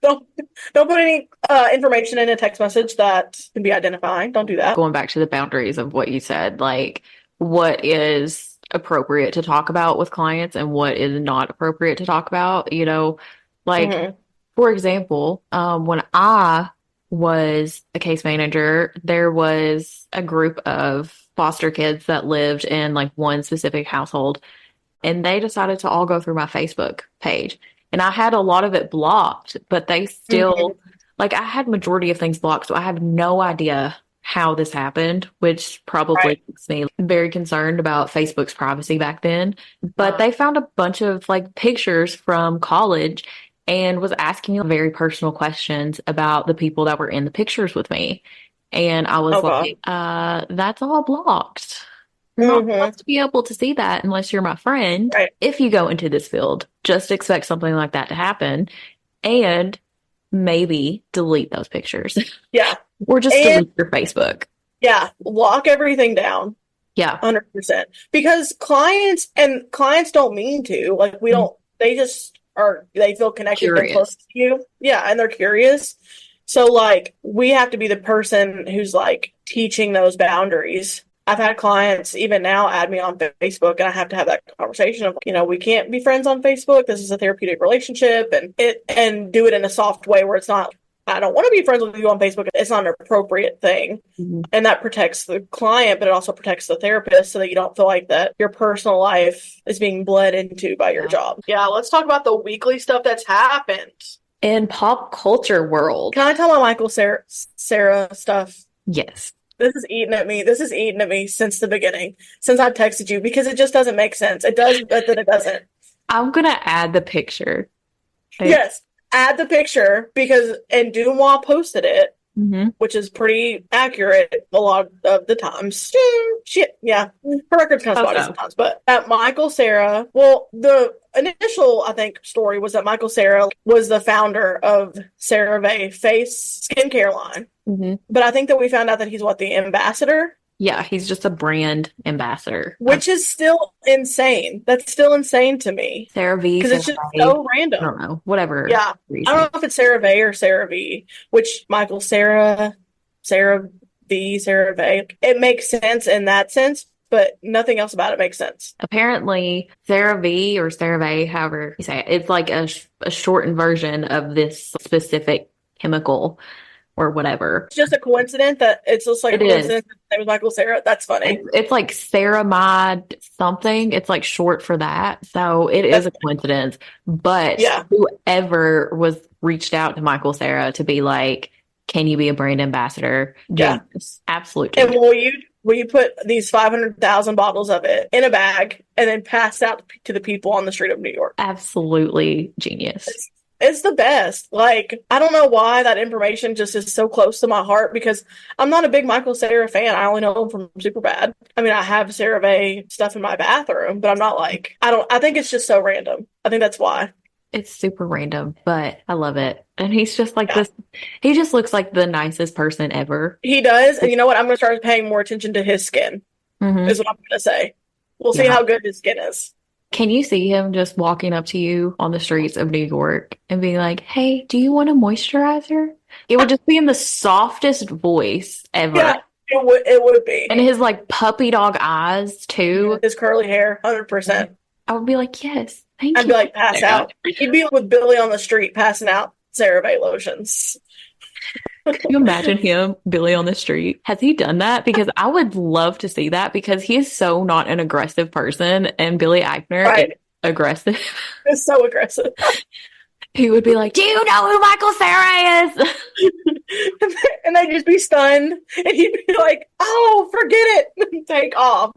Don't don't put any information in a text message that can be identifying. Don't do that. Going back to the boundaries of what you said, like what is appropriate to talk about with clients and what is not appropriate to talk about, like Hmm. for example, when I was a case manager, there was a group of foster kids that lived in like one specific household, and they decided to all go through my Facebook page. And I had a lot of it blocked, but they Hmm. still, like, I had majority of things blocked, so I have no idea how this happened, which Right. probably makes me very concerned about Facebook's privacy back then. But they found a bunch of like pictures from college and was asking me very personal questions about the people that were in the pictures with me. And I was Oh God. like, that's all blocked. You're not Hmm. supposed to be able to see that unless you're my friend. Right. If you go into this field, just expect something like that to happen and maybe delete those pictures Yeah. or just And delete your Facebook. yeah, lock everything down. Yeah. 100%. Because clients don't mean to. Like we don't they just are they feel connected, they're close Curious. to you. Yeah, and they're curious. So like we have to be the person who's like teaching those boundaries. I've had clients even now add me on Facebook and I have to have that conversation of, we can't be friends on Facebook. This is a therapeutic relationship and do it in a soft way where it's not I don't want to be friends with you on Facebook. It's not an appropriate thing. Mhm. And that protects the client, but it also protects the therapist so that you don't feel like that your personal life is being bled into by your Yeah. job. Yeah, let's talk about the weekly stuff that's happened. In pop culture world. Can I tell my Michael Sarah stuff? Yes. This is eating at me. This is eating at me since the beginning, since I've texted you, because it just doesn't make sense. It does, but then it doesn't. I'm gonna add the picture. Okay. Yes, add the picture and Dumois posted it, Hmm. which is pretty accurate a lot of the times. Shit, yeah. Her record's kind of spotty So, sometimes, but at Michael Cera, well, the initial, I think, story was that Michael Cera was the founder of CeraVe face skincare line. hmm But I think that we found out that he's the ambassador, yeah, he's just a brand ambassador of which is still insane. That's still insane to me CeraVe, because it's just CeraVe. so I don't random. know, whatever Yeah. I don't reason. know if it's CeraVe or CeraVe, which Michael CeraVe, CeraVe. It makes sense in that sense, but nothing else about it makes sense. Apparently, CeraVe or CeraVe, however you say it, it's like a shortened version of this specific chemical or whatever. It's just a coincidence that it's just like a It is. coincidence that his name is Michael Cera. That's funny. It's like ceramide something. It's like short for that. So it is That's a coincidence. But yeah, whoever was reached out to Michael Cera to be like, can you be a brand ambassador? yeah. Genius. Absolute And genius. will you put these 500,000 bottles of it in a bag and then pass out to the people on the street of New York? Absolutely genius. It's the best. Like, I don't know why that information just is so close to my heart because I'm not a big Michael Cera fan. I only know him from Superbad. I mean, I have CeraVe stuff in my bathroom, but I'm not like, I think it's just so random. I think that's why. It's super random, but I love it. And he's just like Yeah, this. He just looks like the nicest person ever. he does. And you know what? I'm going to start paying more attention to his skin, Hmm. is what I'm going to say. We'll see Yeah. how good his skin is. Can you see him just walking up to you on the streets of New York and being like, hey, do you want a moisturizer? It would just be in the softest voice ever. Yeah, it would be. And his like puppy dog eyes too. His curly hair, 100%. I would be like, yes, thank I'd you, be like, pass Sarah. out. He'd be with Billy on the street passing out CeraVe lotions. Can you imagine him, Billy on the street? Has he done that? Because I would love to see that because he is so not an aggressive person and Billy Eichner is Right. aggressive. It's so aggressive. He would be like, do you know who Michael Cera is? And they'd just be stunned. And he'd be like, oh, forget it. And take off.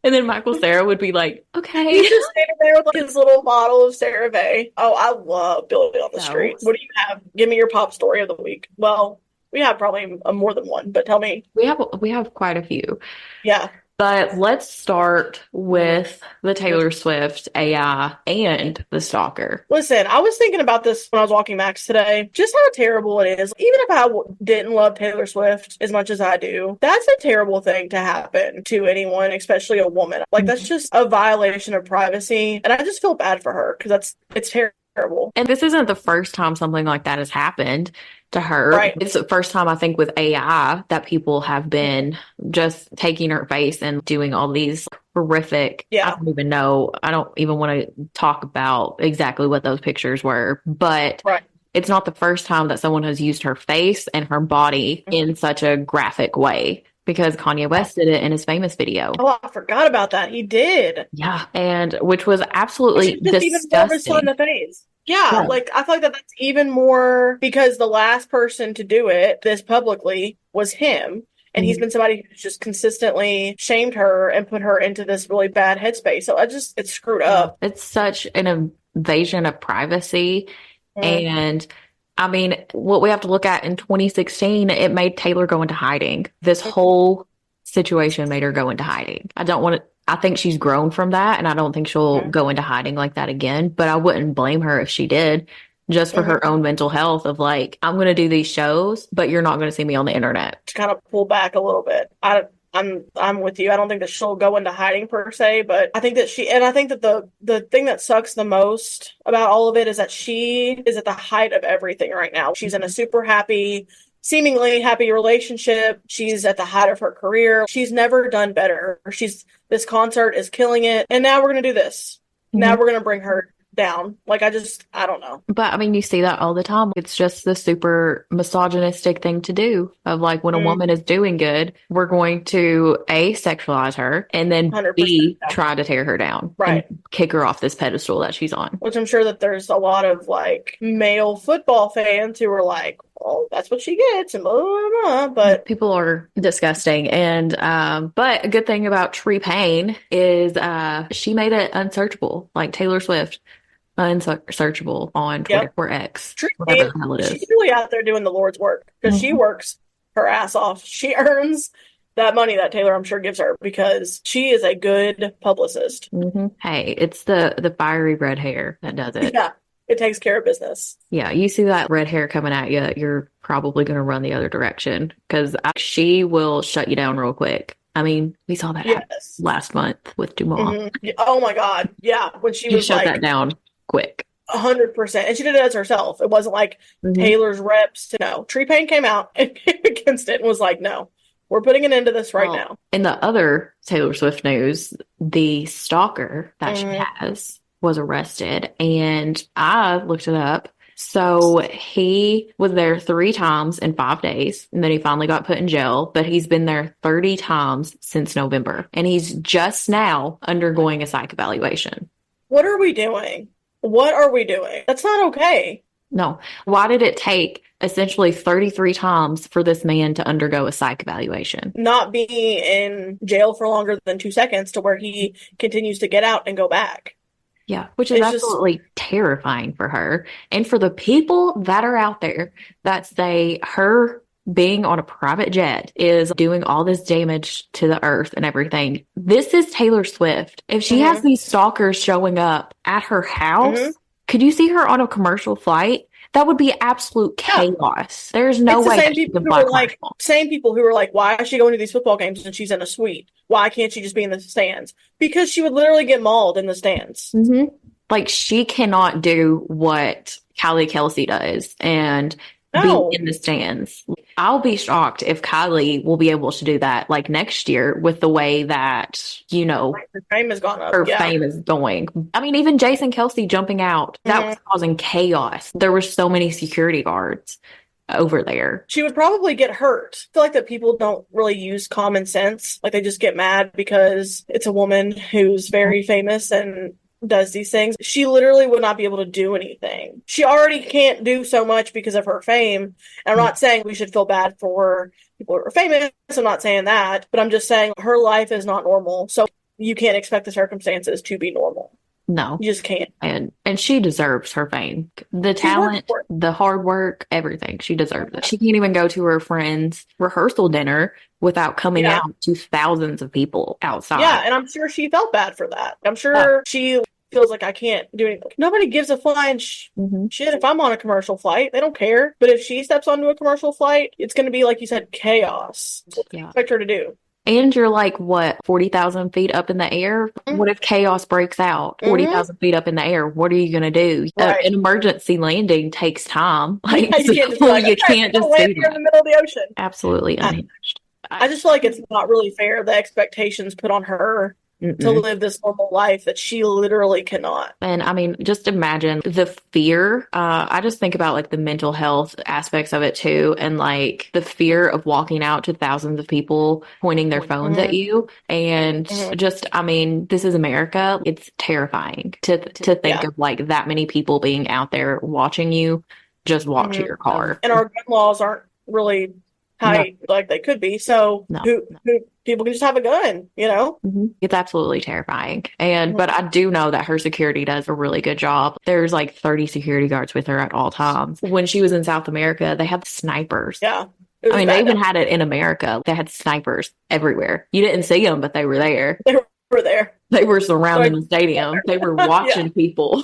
And then Michael Cera would be like, He's okay. just standing there with like, his little bottle of CeraVe. Oh, I love Billy on the So, street. What do you have? Give me your pop story of the week. Well, we have probably more than one, but tell me. we have quite a few. Yeah. But let's start with the Taylor Swift AI and the stalker. Listen, I was thinking about this when I was walking Max today, just how terrible it is. Even if didn't love Taylor Swift as much as I do, that's a terrible thing to happen to anyone, especially a woman. Like, that's just a violation of privacy. And I just feel bad for her because it's terrible. And this isn't the first time something like that has happened to her. Right. It's the first time I think with AI that people have been just taking her face and doing all these horrific. Yeah. I don't even know. I don't even want to talk about exactly what those pictures were, but Right. it's not the first time that someone has used her face and her body in such a graphic way. Because Kanye West did it in his famous video. Oh, I forgot about that. He did. Yeah. And which was absolutely just even more of his son in disgusting. the face. Yeah, Yeah. like I feel like that's even more because the last person to do it this publicly was him. And he's been somebody who's just consistently shamed her and put her into this really bad headspace. So it's screwed up. It's such an invasion of privacy. And I mean, what we have to look at in 2016, it made Taylor go into hiding. This whole situation made her go into hiding. I think she's grown from that, and I don't think she'll go into hiding like that again. But I wouldn't blame her if she did, just for her own mental health of like, I'm going to do these shows, but you're not going to see me on the internet. To kind of pull back a little bit. I'm with you. I don't think that she'll go into hiding per se, but I think that the thing that sucks the most about all of it is that she is at the height of everything right now. She's in a super seemingly happy relationship. She's at the height of her career. She's never done better. This concert is killing it. And now we're going to do this. Now we're going to bring her down. Like, I don't know. But I mean, you see that all the time. It's just the super misogynistic thing to do of like when a woman is doing good, we're going to A, sexualize her, and then 100%. B, try to tear her down Right. and kick her off this pedestal that she's on. Which I'm sure that there's a lot of like male football fans who are like, well, that's what she gets and blah, blah, blah. But people are disgusting. And but a good thing about Tree Payne is she made it unsearchable, like Taylor Swift. Unsearchable on Twitter or X, whatever the hell it is. She's really out there doing the Lord's work because she works her ass off. She earns that money that Taylor, I'm sure, gives her because she is a good publicist. Hey, it's the fiery red hair that does it. Yeah, it takes care of business. Yeah, you see that red hair coming at you, you're probably going to run the other direction because she will shut you down real quick. I mean, we saw that happen last month with Dumas. Oh my God. Yeah. When she was shut that down quick. 100%. And she did it as herself. It wasn't like Taylor's reps. No. Tree Payne came out and against it and was like, no, we're putting an end to this now. In the other Taylor Swift news, the stalker that she has was arrested. And I looked it up. So he was there 3 times in 5 days, and then he finally got put in jail, but he's been there 30 times since November, and he's just now undergoing a psych evaluation. What are we doing? What are we doing? That's not okay. No. Why did it take essentially 33 times for this man to undergo a psych evaluation? Not be in jail for longer than 2 seconds to where he continues to get out and go back. Yeah, which is absolutely terrifying for her. And for the people that are out there that say her being on a private jet is doing all this damage to the earth and everything. This is Taylor Swift. If she has these stalkers showing up at her house, could you see her on a commercial flight? That would be absolute chaos. There's no way that she can fly commercial. Same people who are like, why is she going to these football games and she's in a suite? Why can't she just be in the stands? Because she would literally get mauled in the stands. Like, she cannot do what Kylie Kelsey does and be in the stands. I'll be shocked if Kylie will be able to do that like next year with the way that, you know, her fame has gone up. Her fame is going. I mean, even Jason Kelsey jumping out, that was causing chaos. There were so many security guards over there. She would probably get hurt. I feel like that people don't really use common sense. Like, they just get mad because it's a woman who's very famous and does these things. She literally would not be able to do anything. She already can't do so much because of her fame. And I'm not saying we should feel bad for people who are famous. I'm not saying that, but I'm just saying her life is not normal. So you can't expect the circumstances to be normal. No. You just can't. And she deserves her fame. The She's working talent, for it. the hard work, everything. She deserves it. She can't even go to her friend's rehearsal dinner without coming Yeah. out to thousands of people Yeah, outside. and I'm sure she felt bad for that. I'm Yeah. sure she feels like I can't do anything. Nobody gives a flying Hmm. shit if I'm on a commercial flight. They don't care. But if she steps onto a commercial flight, it's going to be, like you said, chaos. What do you Yeah. expect her to do? And you're like, what, 40,000 feet up in the air? What if chaos breaks out? Mm-hmm. 40,000 feet up in the air. What are you going to do? Right. An emergency landing takes time. Like, Yeah, you can't just be so like, you okay, can't we're gonna just land do here in that. the middle of the ocean. Absolutely I, unhinged. I just feel like it's not really fair, the expectations put on her to Mm-mm. live this normal life that she literally cannot. And I mean, just imagine the fear. I just think about like the mental health aspects of it too. And like the fear of walking out to thousands of people pointing their phones at Mm-hmm. you. And Mm-hmm. just, I mean, this is America. It's terrifying to think Yeah. of like that many people being out there watching you just walk to Mm-hmm. your car. And our gun laws aren't really No, tight like they could be. So no. who people can just have a gun, you know? It's absolutely terrifying. And, but Mhm. I do know that her security does a really good job. There's like 30 security guards with her at all times. When she was in South America, they had snipers. Yeah. It I was mean, they bad even down. had it in America. They had snipers everywhere. You didn't see them, but they were there. They were there. They were So surrounding the stadium. They were yeah. watching people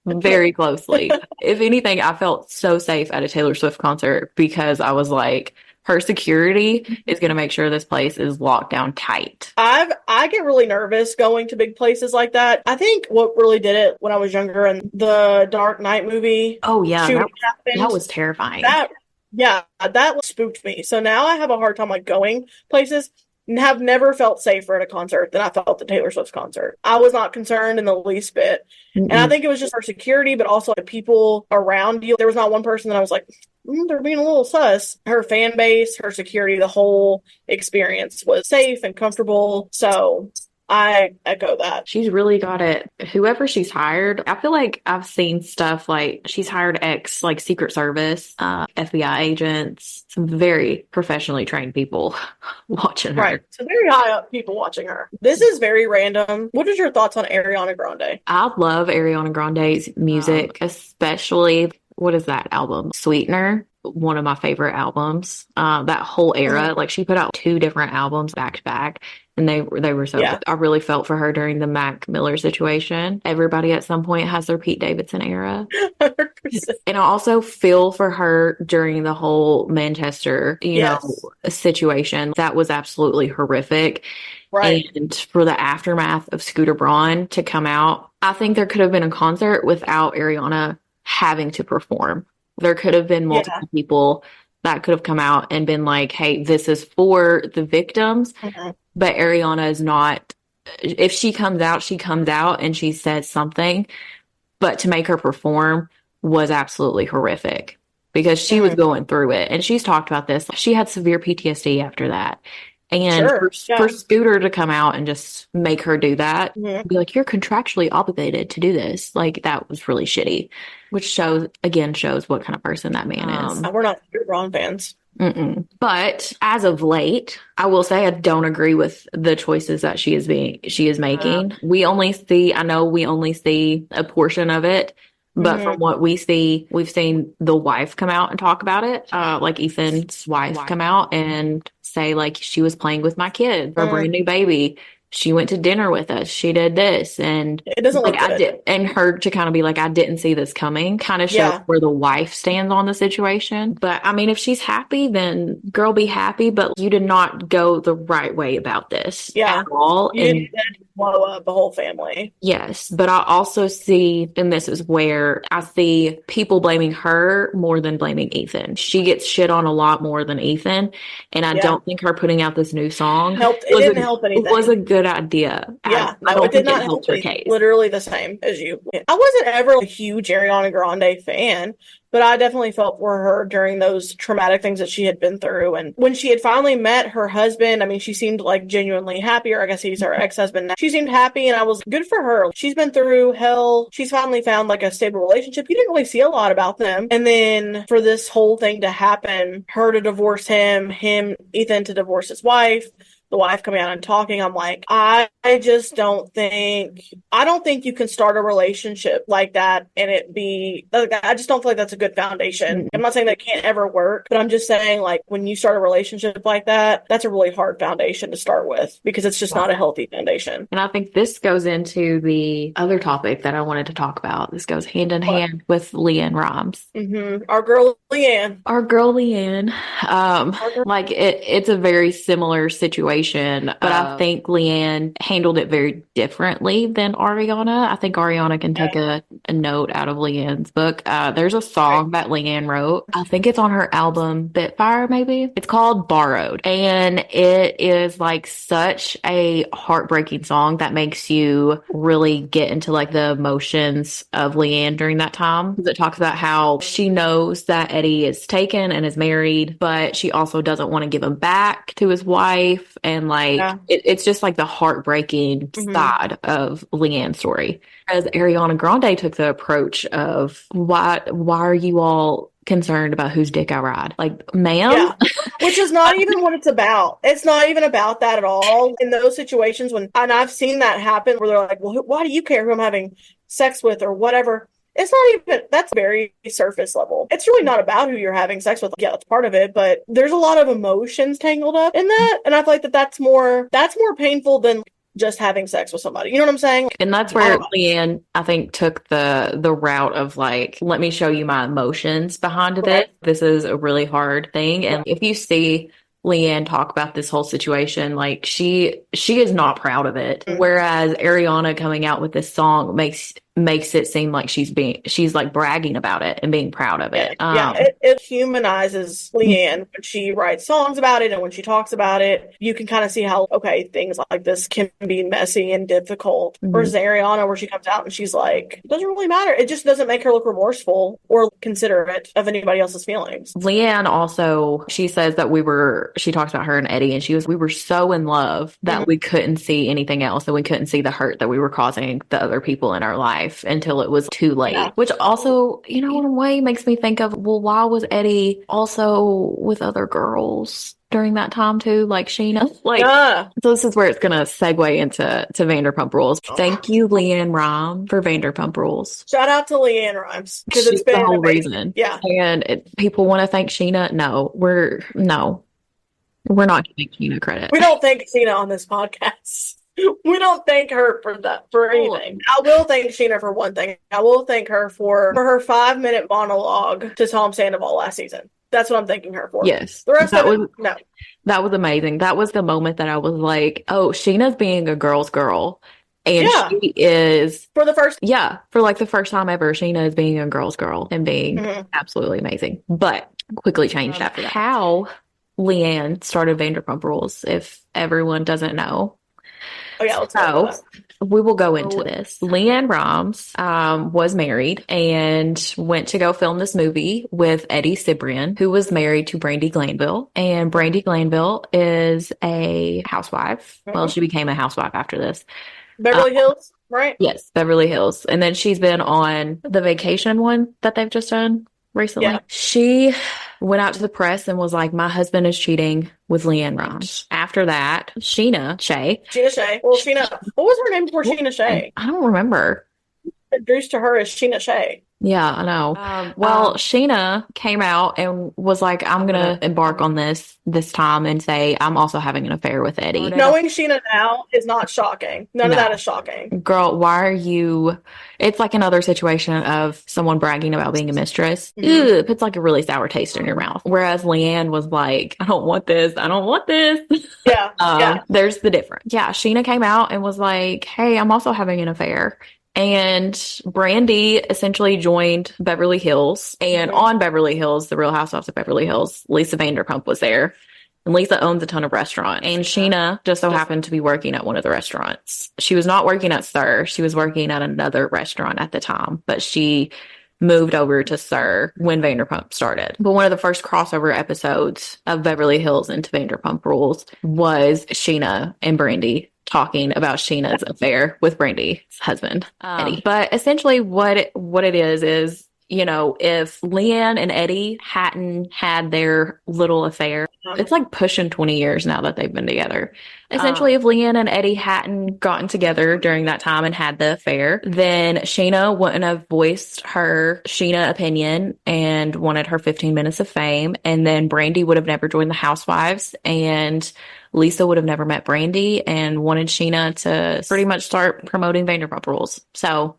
very closely. If anything, I felt so safe at a Taylor Swift concert because I was like, her security is going to make sure this place is locked down tight. I get really nervous going to big places like that. I think what really did it when I was younger and the Dark Knight movie Oh, yeah, shooting that happened, was terrifying. that yeah, that spooked me. So now I have a hard time like going places and have never felt safer at a concert than I felt at Taylor Swift's concert. I was not concerned in the least bit. And I Mm-mm. think it was just her security, but also the people around you. There was not one person that I was like, they're being a little sus. Her fan base, her security, the whole experience was safe and comfortable. So I echo that. She's really got it. Whoever she's hired, I feel like I've seen stuff like she's hired ex like Secret Service, FBI agents, some very professionally trained people watching Right. her. So very high up people watching her. This is very random. What is your thoughts on Ariana Grande? I love Ariana Grande's music, especially what is that album? Sweetener. One of my favorite albums. That whole era, like she put out two different albums back to back, and they were so Yeah. good. I really felt for her during the Mac Miller situation. Everybody at some point has their Pete Davidson era. 100%. And I also feel for her during the whole Manchester, Yes. situation. That was absolutely horrific. Right. And for the aftermath of Scooter Braun to come out, I think there could have been a concert without Ariana having to perform. There could have been Yeah. multiple people that could have come out and been like, hey, this is for the victims, Mhm. but Ariana is not. If she comes out and she says something, but to make her perform was absolutely horrific because she was Mhm. going through it. And she's talked about this. She had severe PTSD after that. And Sure. for Yeah. Scooter to come out and just make her do that, Mhm. be like, you're contractually obligated to do this. Like, that was really shitty, which shows what kind of person that man is. We're not Ron fans. Mm-mm. But as of late, I will say I don't agree with the choices that she is making. I know we only see a portion of it, but from Mhm. what we see, we've seen the wife come out and talk about it. Like Ethan's wife come out and say like she was playing with my kid, our brand new baby. She went to dinner with us. She did this, and It doesn't like look I good. did, and her to kind of be like, I didn't see this coming, kind of shows Yeah. where the wife stands on the situation. But I mean, if she's happy, then girl, be happy. But you did not go the right way about this Yeah. at all. You And didn't blow up the whole family. yes, but I also see, and this is where I see people blaming her more than blaming Ethan. She gets shit on a lot more than Ethan, and I Yeah. don't think her putting out this new song Helped. It didn't help anything. was a good idea. Yeah, I no, don't it did think not it helped help her anything. case. Literally the same as you. I wasn't ever a huge Ariana Grande fan, but I definitely felt for her during those traumatic things that she had been through. And when she had finally met her husband, I mean, she seemed like genuinely happy, or I guess he's her ex-husband now. She seemed happy, and I was good for her. She's been through hell. She's finally found like a stable relationship. You didn't really see a lot about them. And then for this whole thing to happen, her to divorce him, Ethan to divorce his wife, the wife coming out and talking, I'm like, I just I don't think you can start a relationship like that and it be, like, I just don't feel like that's a good foundation. I'm Mm-mm. not saying that it can't ever work, but I'm just saying, like, when you start a relationship like that, that's a really hard foundation to start with because it's just not a healthy foundation. And I think this goes into the other topic that I wanted to talk about. This goes hand in But hand with LeeAnn Rhymes. our girl LeeAnn, Our girl LeeAnn, our girl, like it's a very similar situation, but I think LeeAnn handled it very differently than Ariana. I think Ariana can take yeah, a note out of LeeAnn's book. There's a song that LeeAnn wrote. I think it's on her album Bitfire, maybe. It's called Borrowed, and it is like such a heartbreaking song that makes you really get into like the emotions of LeeAnn during that time. It talks about how she knows that Eddie is taken and is married, but she also doesn't want to give him back to his wife. And like, yeah. it's just like the heartbreaking hmm side of LeeAnn's story. As Ariana Grande took the approach of why are you all concerned about whose dick I ride? Like, ma'am, Yeah. Which is not even what it's about. It's not even about that at all. In those situations when, and I've seen that happen where they're like, well, why do you care who I'm having sex with or whatever? It's not even, that's very surface level. It's really not about who you're having sex with. Yeah, that's part of it, but there's a lot of emotions tangled up in that. And I feel like that's more painful than just having sex with somebody. You know what I'm saying? and that's I where don't know. LeeAnn, I think, took the route of like, let me show you my emotions behind this. Right. This is a really hard thing. Right. And if you see LeeAnn talk about this whole situation, like she is not proud of it. Whereas Ariana coming out with this song makes it seem like she's like bragging about it and being proud of Yeah, it. yeah, it humanizes LeeAnn when she writes songs about it and when she talks about it. You can kind of see how, okay, things like this can be messy and difficult. Mhm. Versus Ariana, where she comes out and she's like, it doesn't really matter. It just doesn't make her look remorseful or considerate of anybody else's feelings. LeeAnn also, she says that she talks about her and Eddie, and we were so in love that Mhm. we couldn't see anything else, and we couldn't see the hurt that we were causing the other people in our life until it was too late. Yeah. Which also, in a way makes me think of, well, why was Eddie also with other girls during that time too, like Sheena? Like, Yeah. so this is where it's gonna segue to Vanderpump Rules. Thank you, LeeAnn Rhyme, for Vanderpump Rules. Shout out to LeeAnn Rhymes because it's She's the been whole amazing. reason. Yeah. And people want to thank Sheena. No, we're not giving Sheena credit. We don't thank Sheena on this podcast. We don't thank her for that for Oh, anything. I will thank Sheena for one thing. I will thank her for her 5 minute monologue to Tom Sandoval last season. That's what I'm thanking her for. yes. The rest of it, no. That was amazing. That was the moment that I was like, oh, Sheena's being a girl's girl. And Yeah, she is, for the first. yeah, for like the first time ever, Sheena is being a girl's girl and being Mhm. absolutely amazing. But quickly changed after that. How LeeAnn started Vanderpump Rules, if everyone doesn't know. Oh yeah, let's go So into we will go into this. LeeAnn Rhymes was married and went to go film this movie with Eddie Cibrian, who was married to Brandi Glanville. And Brandi Glanville is a housewife. that. Well, she became a housewife after this. Beverly Hills, right? Yes, Beverly Hills. And then she's been on the vacation one that they've just done recently. Yeah. She went out to the press and was like, my husband is cheating with LeeAnn Rhymes. After that, Sheena Shea. Sheena Shea. Well, Sheena. What was her name before Sheena Shea? I don't remember. Introduced to her as Sheena Shea. Yeah, I know. Well, Sheena came out and was like, I'm gonna embark on this time and say I'm also having an affair with Eddie. Knowing Sheena now is not shocking. None of No. that is shocking. Girl, why are you? It's like another situation of someone bragging about being a mistress. Mhm. Ew, it puts like a really sour taste in your mouth. Whereas LeeAnn was like, I don't want this. I don't want this. Yeah, yeah. There's the difference. Yeah, Sheena came out and was like, hey, I'm also having an affair. And Brandi essentially joined Beverly Hills. And on Beverly Hills, the Real Housewives of Beverly Hills, Lisa Vanderpump was there. And Lisa owns a ton of restaurants. And Sheena just so happened to be working at one of the restaurants. She was not working at Sir. She was working at another restaurant at the time. But she moved over to Sir when Vanderpump started. But one of the first crossover episodes of Beverly Hills into Vanderpump Rules was Sheena and Brandi talking about Sheena's affair with Brandi's husband, Eddie. But essentially what it is if LeeAnn and Eddie hadn't had their little affair, it's like pushing 20 years now that they've been together. Essentially, if LeeAnn and Eddie hadn't gotten together during that time and had the affair, then Sheena wouldn't have voiced her Sheena opinion and wanted her 15 minutes of fame. And then Brandy would have never joined the Housewives, and Lisa would have never met Brandy and wanted Sheena to pretty much start promoting Vanderpump Rules. So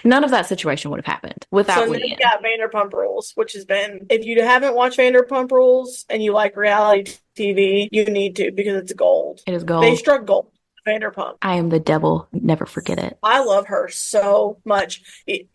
none of that situation would have happened without So then LeeAnn. you got Vanderpump Rules, which has been, if you haven't watched Vanderpump Rules and you like reality TV, you need to, because it's gold. It is They gold. struck gold. Vanderpump. I am the devil. Never forget it. I love her so much.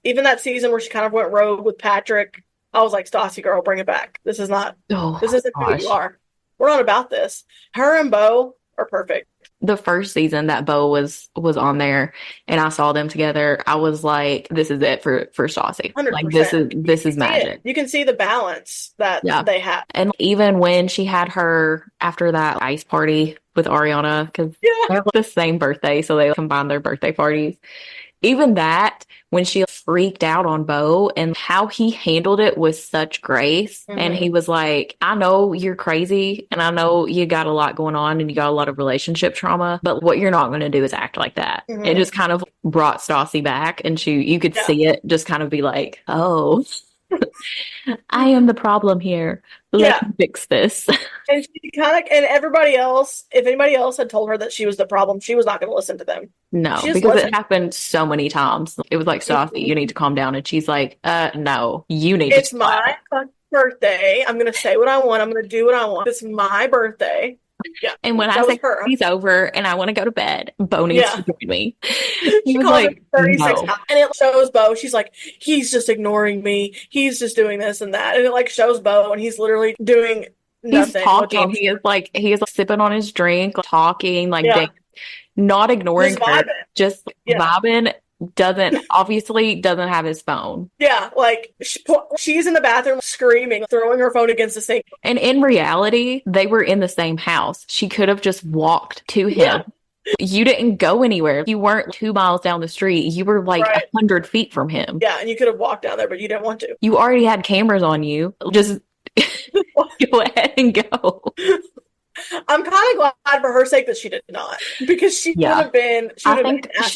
Even that season where she kind of went rogue with Patrick, I was like, Stassi, girl, bring it back. This isn't Oh who gosh. you are. We're not about this. Her and Bo are perfect. The first season that Bo was on there and I saw them together, I was like, this is it for Stassi. Like 100%. this is magic. You can see the balance that they have. And even when she had her after that ice party with Ariana, because they have the same birthday, so they combined their birthday parties. Even that, when she freaked out on Bo and how he handled it with such grace. Mm-hmm. And he was like, I know you're crazy and I know you got a lot going on and you got a lot of relationship trauma, but what you're not going to do is act like that. Mm-hmm. It just kind of brought Stassi back, and you could see it just kind of be like, oh, I am the problem here. Let's fix this. And she and everybody else, if anybody else had told her that she was the problem, she was not going to listen to them. No, because it happened so many times. It was like, Stassi, you need to calm down. And she's like, no, you need to. It's my birthday. I'm going to say what I want. I'm going to do what I want. It's my birthday. Yeah. And when I say he's over and I want to go to bed, Bo needs to join me. He was like, 36 times. And it shows Bo. She's like, he's just ignoring me. He's just doing this and that. And it like shows Bo, and he's literally doing nothing. He's talking. He is like sipping on his drink, talking, not ignoring her, just vibing. Obviously doesn't have his phone. Yeah, like she's in the bathroom screaming, throwing her phone against the sink. And in reality, they were in the same house. She could have just walked to him. Yeah. You didn't go anywhere. You weren't 2 miles down the street. You were like 100 feet from him. Yeah, and you could have walked down there, but you didn't want to. You already had cameras on you. Just go ahead and go. I'm kind of glad for her sake that she did not, because she would have been. She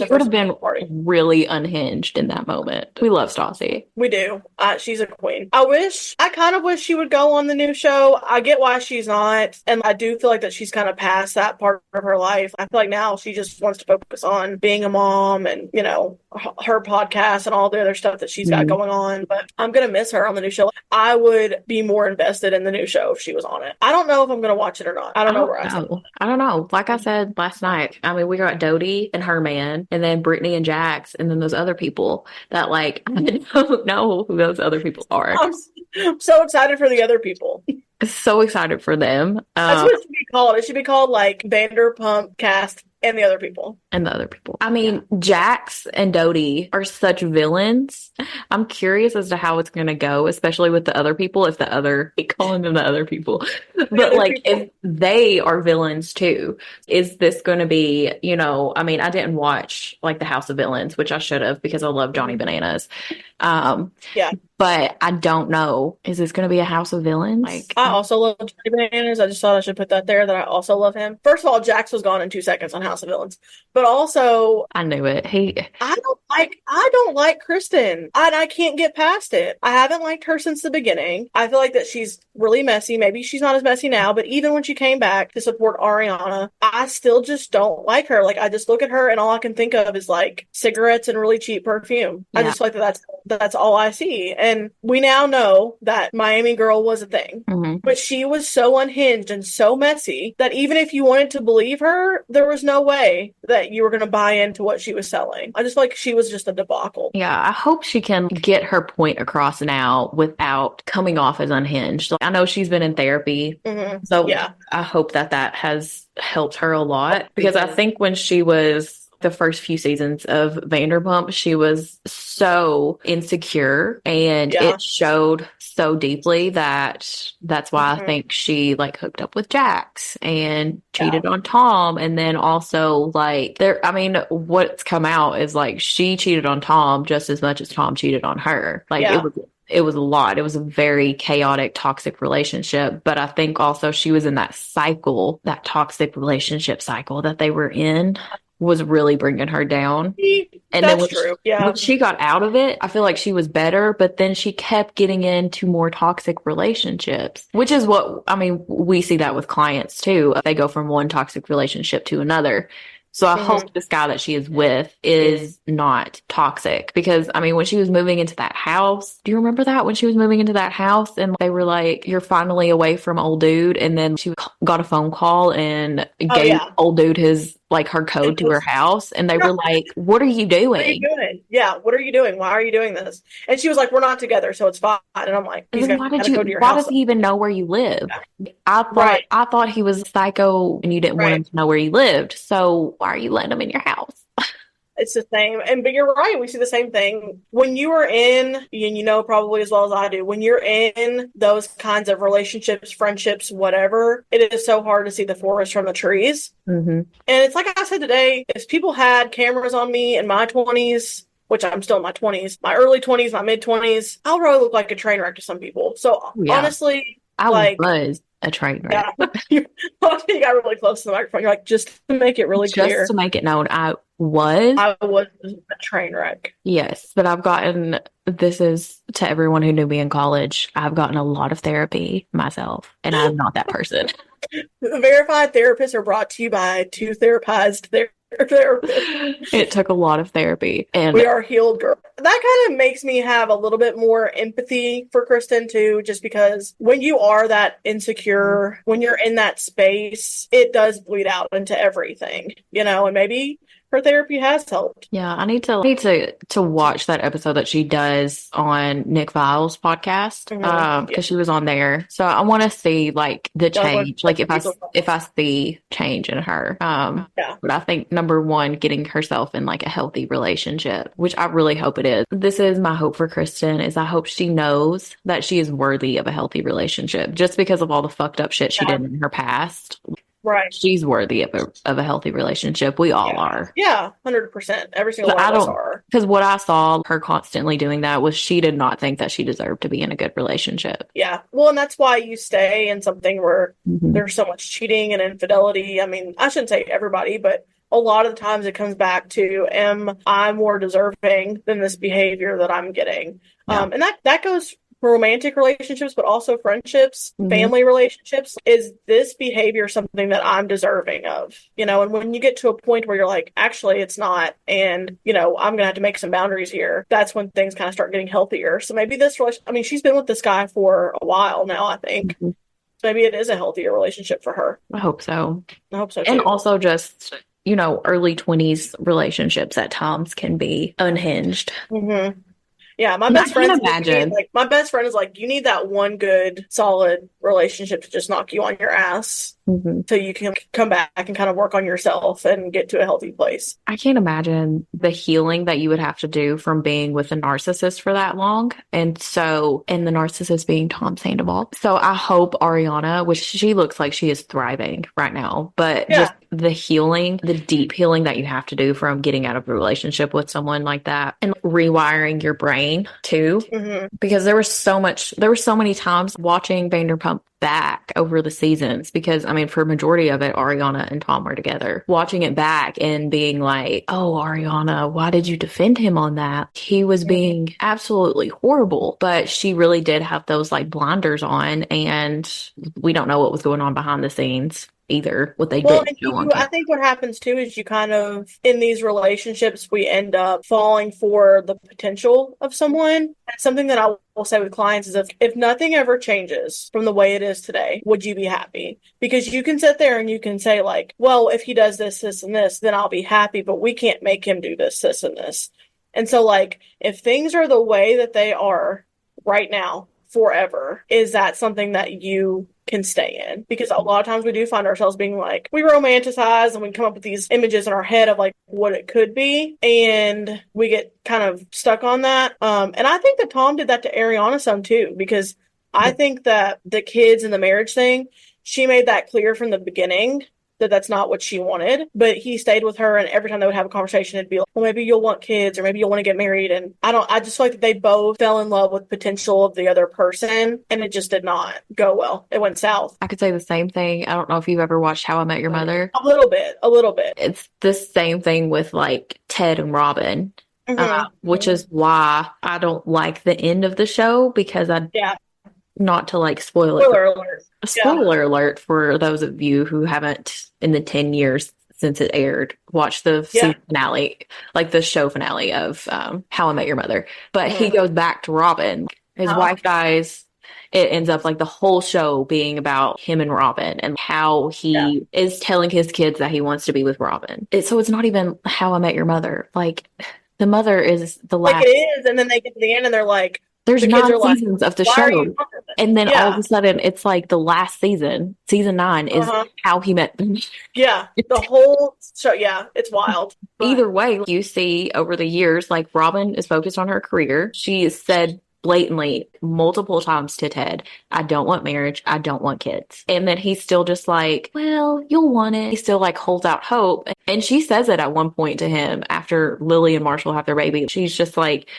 would have been really unhinged in that moment. We love Stassi. We do. She's a queen. I kind of wish she would go on the new show. I get why she's not, and I do feel like that she's kind of past that part of her life. I feel like now she just wants to focus on being a mom and her podcast and all the other stuff that she's got going on. But I'm gonna miss her on the new show. I would be more invested in the new show if she was on it. I don't know if I'm gonna watch it or not. I don't know where I stand. I don't know. Like I said last night, I mean, we got Doute and her man, and then Brittany and Jax, and then those other people that I don't know who those other people are. I'm so excited for the other people. So excited for them. That's what it should be called. It should be called like Vanderpump Cast and the other people. I mean, Jax and Doute are such villains. I'm curious as to how it's going to go, especially with the other people, I calling them the other people. But if they are villains too, is this going to be, I mean, I didn't watch the House of Villains, which I should have, because I love Johnny Bananas. But I don't know. Is this going to be a House of Villains? I also love Johnny Bananas. I just thought I should put that there, that I also love him. First of all, Jax was gone in 2 seconds on House of Villains. But also, I knew it. I don't like Kristin. I can't get past it. I haven't liked her since the beginning. I feel like that she's really messy. Maybe she's not as messy now, but even when she came back to support Ariana, I still just don't like her. I just look at her and all I can think of is cigarettes and really cheap perfume. Yeah. I just feel like that's all I see. And we now know that Miami Girl was a thing, but she was so unhinged and so messy that even if you wanted to believe her, there was no way that you were going to buy into what she was selling. I just feel like she was just a debacle. Yeah, I hope she can get her point across now without coming off as unhinged. I know she's been in therapy, so I hope that has helped her a lot, because I think when she was the first few seasons of Vanderpump, she was so insecure, and it showed so deeply that's why I think she hooked up with Jax and cheated on Tom. And then also what's come out is she cheated on Tom just as much as Tom cheated on her. It was it was a lot. It was a very chaotic, toxic relationship. But I think also she was in that cycle, that toxic relationship cycle that they were in was really bringing her down. And then That's true. when Yeah. she got out of it, I feel like she was better, but then she kept getting into more toxic relationships, which is what, I mean, we see that with clients too. They go from one toxic relationship to another. So I Hmm. hope this guy that she is with is not toxic because I mean, when she was moving into that house, do you remember that when she was moving into that house and they were like, you're finally away from old dude. And then she got a phone call and Oh gave yeah. old dude his like her And code to her those, house. And they were like, what are you what are you doing? doing? Yeah, what are you doing? Why are you doing this? And she was like, we're not together, so it's fine. And I'm like, And he's then got to go to your why house. does he even know where you live? Yeah. I Right, thought he was psycho and you didn't want right. him to know where you lived. So why are you letting him in your house? It's the same. And but you're right, we see the same thing. When you are in, and you know probably as well as I do, when you're in those kinds of relationships, friendships, whatever, it is so hard to see the forest from the trees. Hmm. And it's like I said today, if people had cameras on me in my 20s, which I'm still in my 20s, my early 20s, my mid 20s, I'll probably look like a train wreck to some people. So Yeah, honestly, I like, was a train wreck. yeah, you got really close to the microphone. You're like, just to make it really Just clear, to make it known, I was, I was a train wreck. yes, but I've gotten, this is to everyone who knew me in college, I've gotten a lot of therapy myself, and I'm not that person. The verified therapists are brought to you by two therapists. It took a lot of therapy. We And are healed, girl. That kind of makes me have a little bit more empathy for Kristin too, just because when you are that insecure, when you're in that space, it does bleed out into everything, and maybe her therapy has helped. yeah, I need to watch that episode that she does on Nick Vile's podcast Yeah. because she was on there. So I want to see like the Gotta go change, check like the replays if I out. see change in her. Yeah. But I think number one, getting herself in like a healthy relationship, which I really hope it is. This is my hope for Kristin is I hope she knows that she is worthy of a healthy relationship just because of all the fucked up shit she Yeah. did in her past. Right. She's worthy of a healthy relationship. We all Yeah. are. Yeah. 100%. Every single But one I of us don't, are. because what I saw her constantly doing that was she did not think that she deserved to be in a good relationship. Yeah. Well, and that's why you stay in something where Hmm. there's so much cheating and infidelity. I mean, I shouldn't say everybody, but a lot of the times it comes back to, am I more deserving than this behavior that I'm getting? Yeah. And that goes for romantic relationships, but also friendships, Hmm. family relationships. Is this behavior something that I'm deserving of? And when you get to a point where you're like, actually, it's not, and I'm gonna have to make some boundaries here. That's when things kind of start getting healthier. So maybe this relation, I mean, she's been with this guy for a while now, I think. Hmm. So maybe it is a healthier relationship for her. I hope so. I hope so And too. also just, early 20s relationships at times can be unhinged. Hmm. Yeah, my And I best can't friend says imagine. my best friend is like, you need that one good, solid relationship to just knock you on your ass Mhm. so you can come back and kind of work on yourself and get to a healthy place. I can't imagine the healing that you would have to do from being with a narcissist for that long. And the narcissist being Tom Sandoval. So I hope Ariana, which she looks like she is thriving right now, but Yeah. just the healing, the deep healing that you have to do from getting out of a relationship with someone like that and rewiring your brain too. Hmm. Because there were so many times watching Vanderpump back over the seasons because I mean for majority of it Ariana and Tom were together watching it back and being like, oh Ariana, why did you defend him on that? He was being absolutely horrible, but she really did have those like blinders on and we don't know what was going on behind the scenes either, what they Well, didn't and show on I camera. think what happens too is you kind of, in these relationships, we end up falling for the potential of someone. And something that I will say with clients is if nothing ever changes from the way it is today, would you be happy? Because you can sit there and you can say like, well, if he does this, this, and this, then I'll be happy, but we can't make him do this, this, and this. And so like, if things are the way that they are right now, forever, is that something that you can stay in? Because a lot of times we do find ourselves being like, we romanticize and we come up with these images in our head of like what it could be, and we get kind of stuck on that. And I think that Tom did that to Ariana some too, because I think that the kids and the marriage thing, she made that clear from the beginning that that's not what she wanted, but he stayed with her, and every time they would have a conversation, it'd be like, well, maybe you'll want kids, or maybe you'll want to get married. And I just feel like that they both fell in love with potential of the other person, and it just did not go well. It went south. I could say the same thing. I don't know if you've ever watched How I Met Your Mother. A little bit. It's the same thing with like Ted and Robin, which is why I don't like the end of the show, because not to like spoil it. Spoiler alert for those of you who haven't, in the 10 years since it aired, watched the season finale, like the show finale of How I Met Your Mother. But he goes back to Robin. His wife dies. It ends up like the whole show being about him and Robin and how he is telling his kids that he wants to be with Robin. So it's not even How I Met Your Mother. Like, the mother is the last. Like it is, and then they get to the end and they're like, there's the 9 seasons of the show. And then all of a sudden, it's like the last season, season 9, is how he met them. Yeah, the whole show. Yeah, it's wild. Either way, you see over the years, like Robin is focused on her career. She has said blatantly multiple times to Ted, I don't want marriage. I don't want kids. And then he's still just like, well, you'll want it. He still like holds out hope. And she says it at one point to him after Lily and Marshall have their baby. She's just like,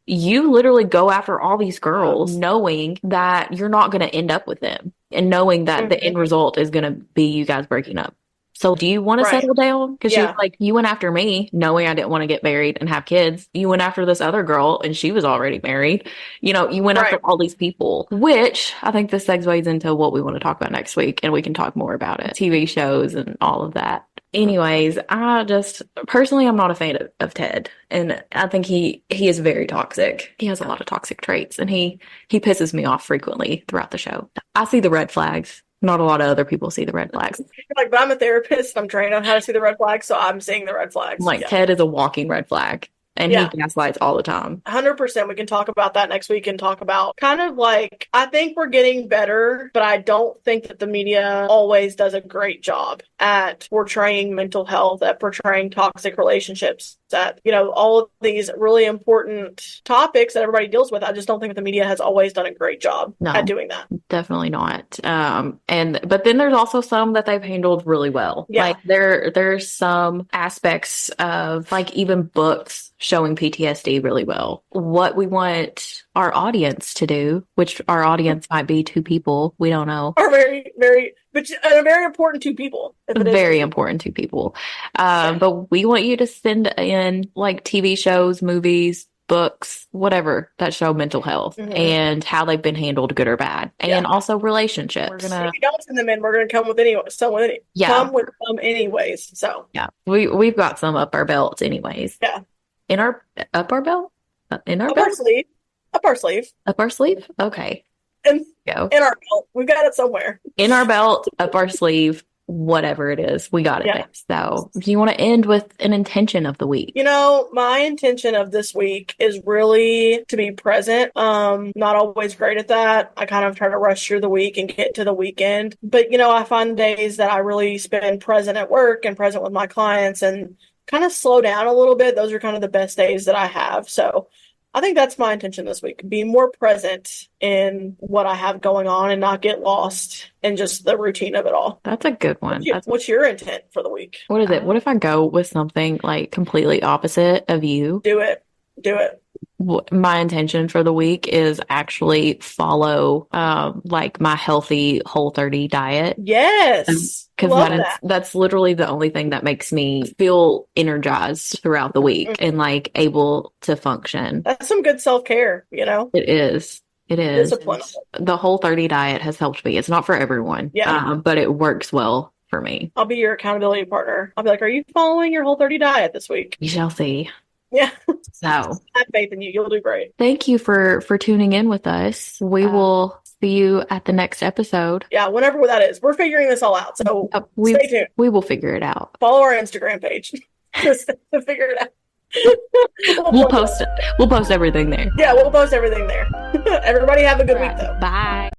you literally go after all these girls knowing that you're not going to end up with them and knowing that the end result is going to be you guys breaking up. So do you want to settle down? Because she was like, you went after me knowing I didn't want to get married and have kids. You went after this other girl and she was already married. You know, you went after all these people, which I think this segues into what we want to talk about next week. And we can talk more about it. TV shows and all of that. Anyways, I just personally, I'm not a fan of Ted, and I think he is very toxic. He has a lot of toxic traits, and he pisses me off frequently throughout the show. I see the red flags. Not a lot of other people see the red flags. Like, but I'm a therapist. I'm trained on how to see the red flags, so I'm seeing the red flags. Like Ted is a walking red flag. And he gaslights all the time. 100%. We can talk about that next week and talk about kind of like, I think we're getting better, but I don't think that the media always does a great job at portraying mental health, at portraying toxic relationships, at, you know, all of these really important topics that everybody deals with. I just don't think that the media has always done a great job at doing that. Definitely not. But then there's also some that they've handled really well. Yeah. Like there's some aspects of like even books showing PTSD really well. What we want our audience to do, which our audience might be 2 people, we don't know. Are very, very, but a very important 2 people. Very important 2 people. But we want you to send in like TV shows, movies, books, whatever that show mental health and how they've been handled, good or bad, and also relationships. If you don't send them in, we're gonna come with come with them anyways. So we've got some up our belts anyways. Yeah. In our up our belt? In our up belt? Our sleeve. Up our sleeve. Up our sleeve? Okay. In our belt. We've got it somewhere. In our belt, up our sleeve, whatever it is, we got it there. So do you want to end with an intention of the week? You know, my intention of this week is really to be present. Not always great at that. I kind of try to rush through the week and get to the weekend. But, you know, I find days that I really spend present at work and present with my clients and kind of slow down a little bit. Those are kind of the best days that I have. So I think that's my intention this week. Be more present in what I have going on and not get lost in just the routine of it all. That's a good one. What's your intent for the week? What is it? What if I go with something like completely opposite of you? Do it. My intention for the week is actually follow like my healthy Whole30 diet. Yes. Because that's literally the only thing that makes me feel energized throughout the week and like able to function. That's some good self-care, you know? It is. Discipline. The Whole30 diet has helped me. It's not for everyone, but it works well for me. I'll be your accountability partner. I'll be like, are you following your Whole30 diet this week? You shall see. Yeah. So I have faith in you. You'll do great. Thank you for tuning in with us. We will see you at the next episode. Yeah, whenever that is. We're figuring this all out. So stay tuned. We will figure it out. Follow our Instagram page to figure it out. We'll post everything there. Yeah, we'll post everything there. Everybody have a good week though. Bye.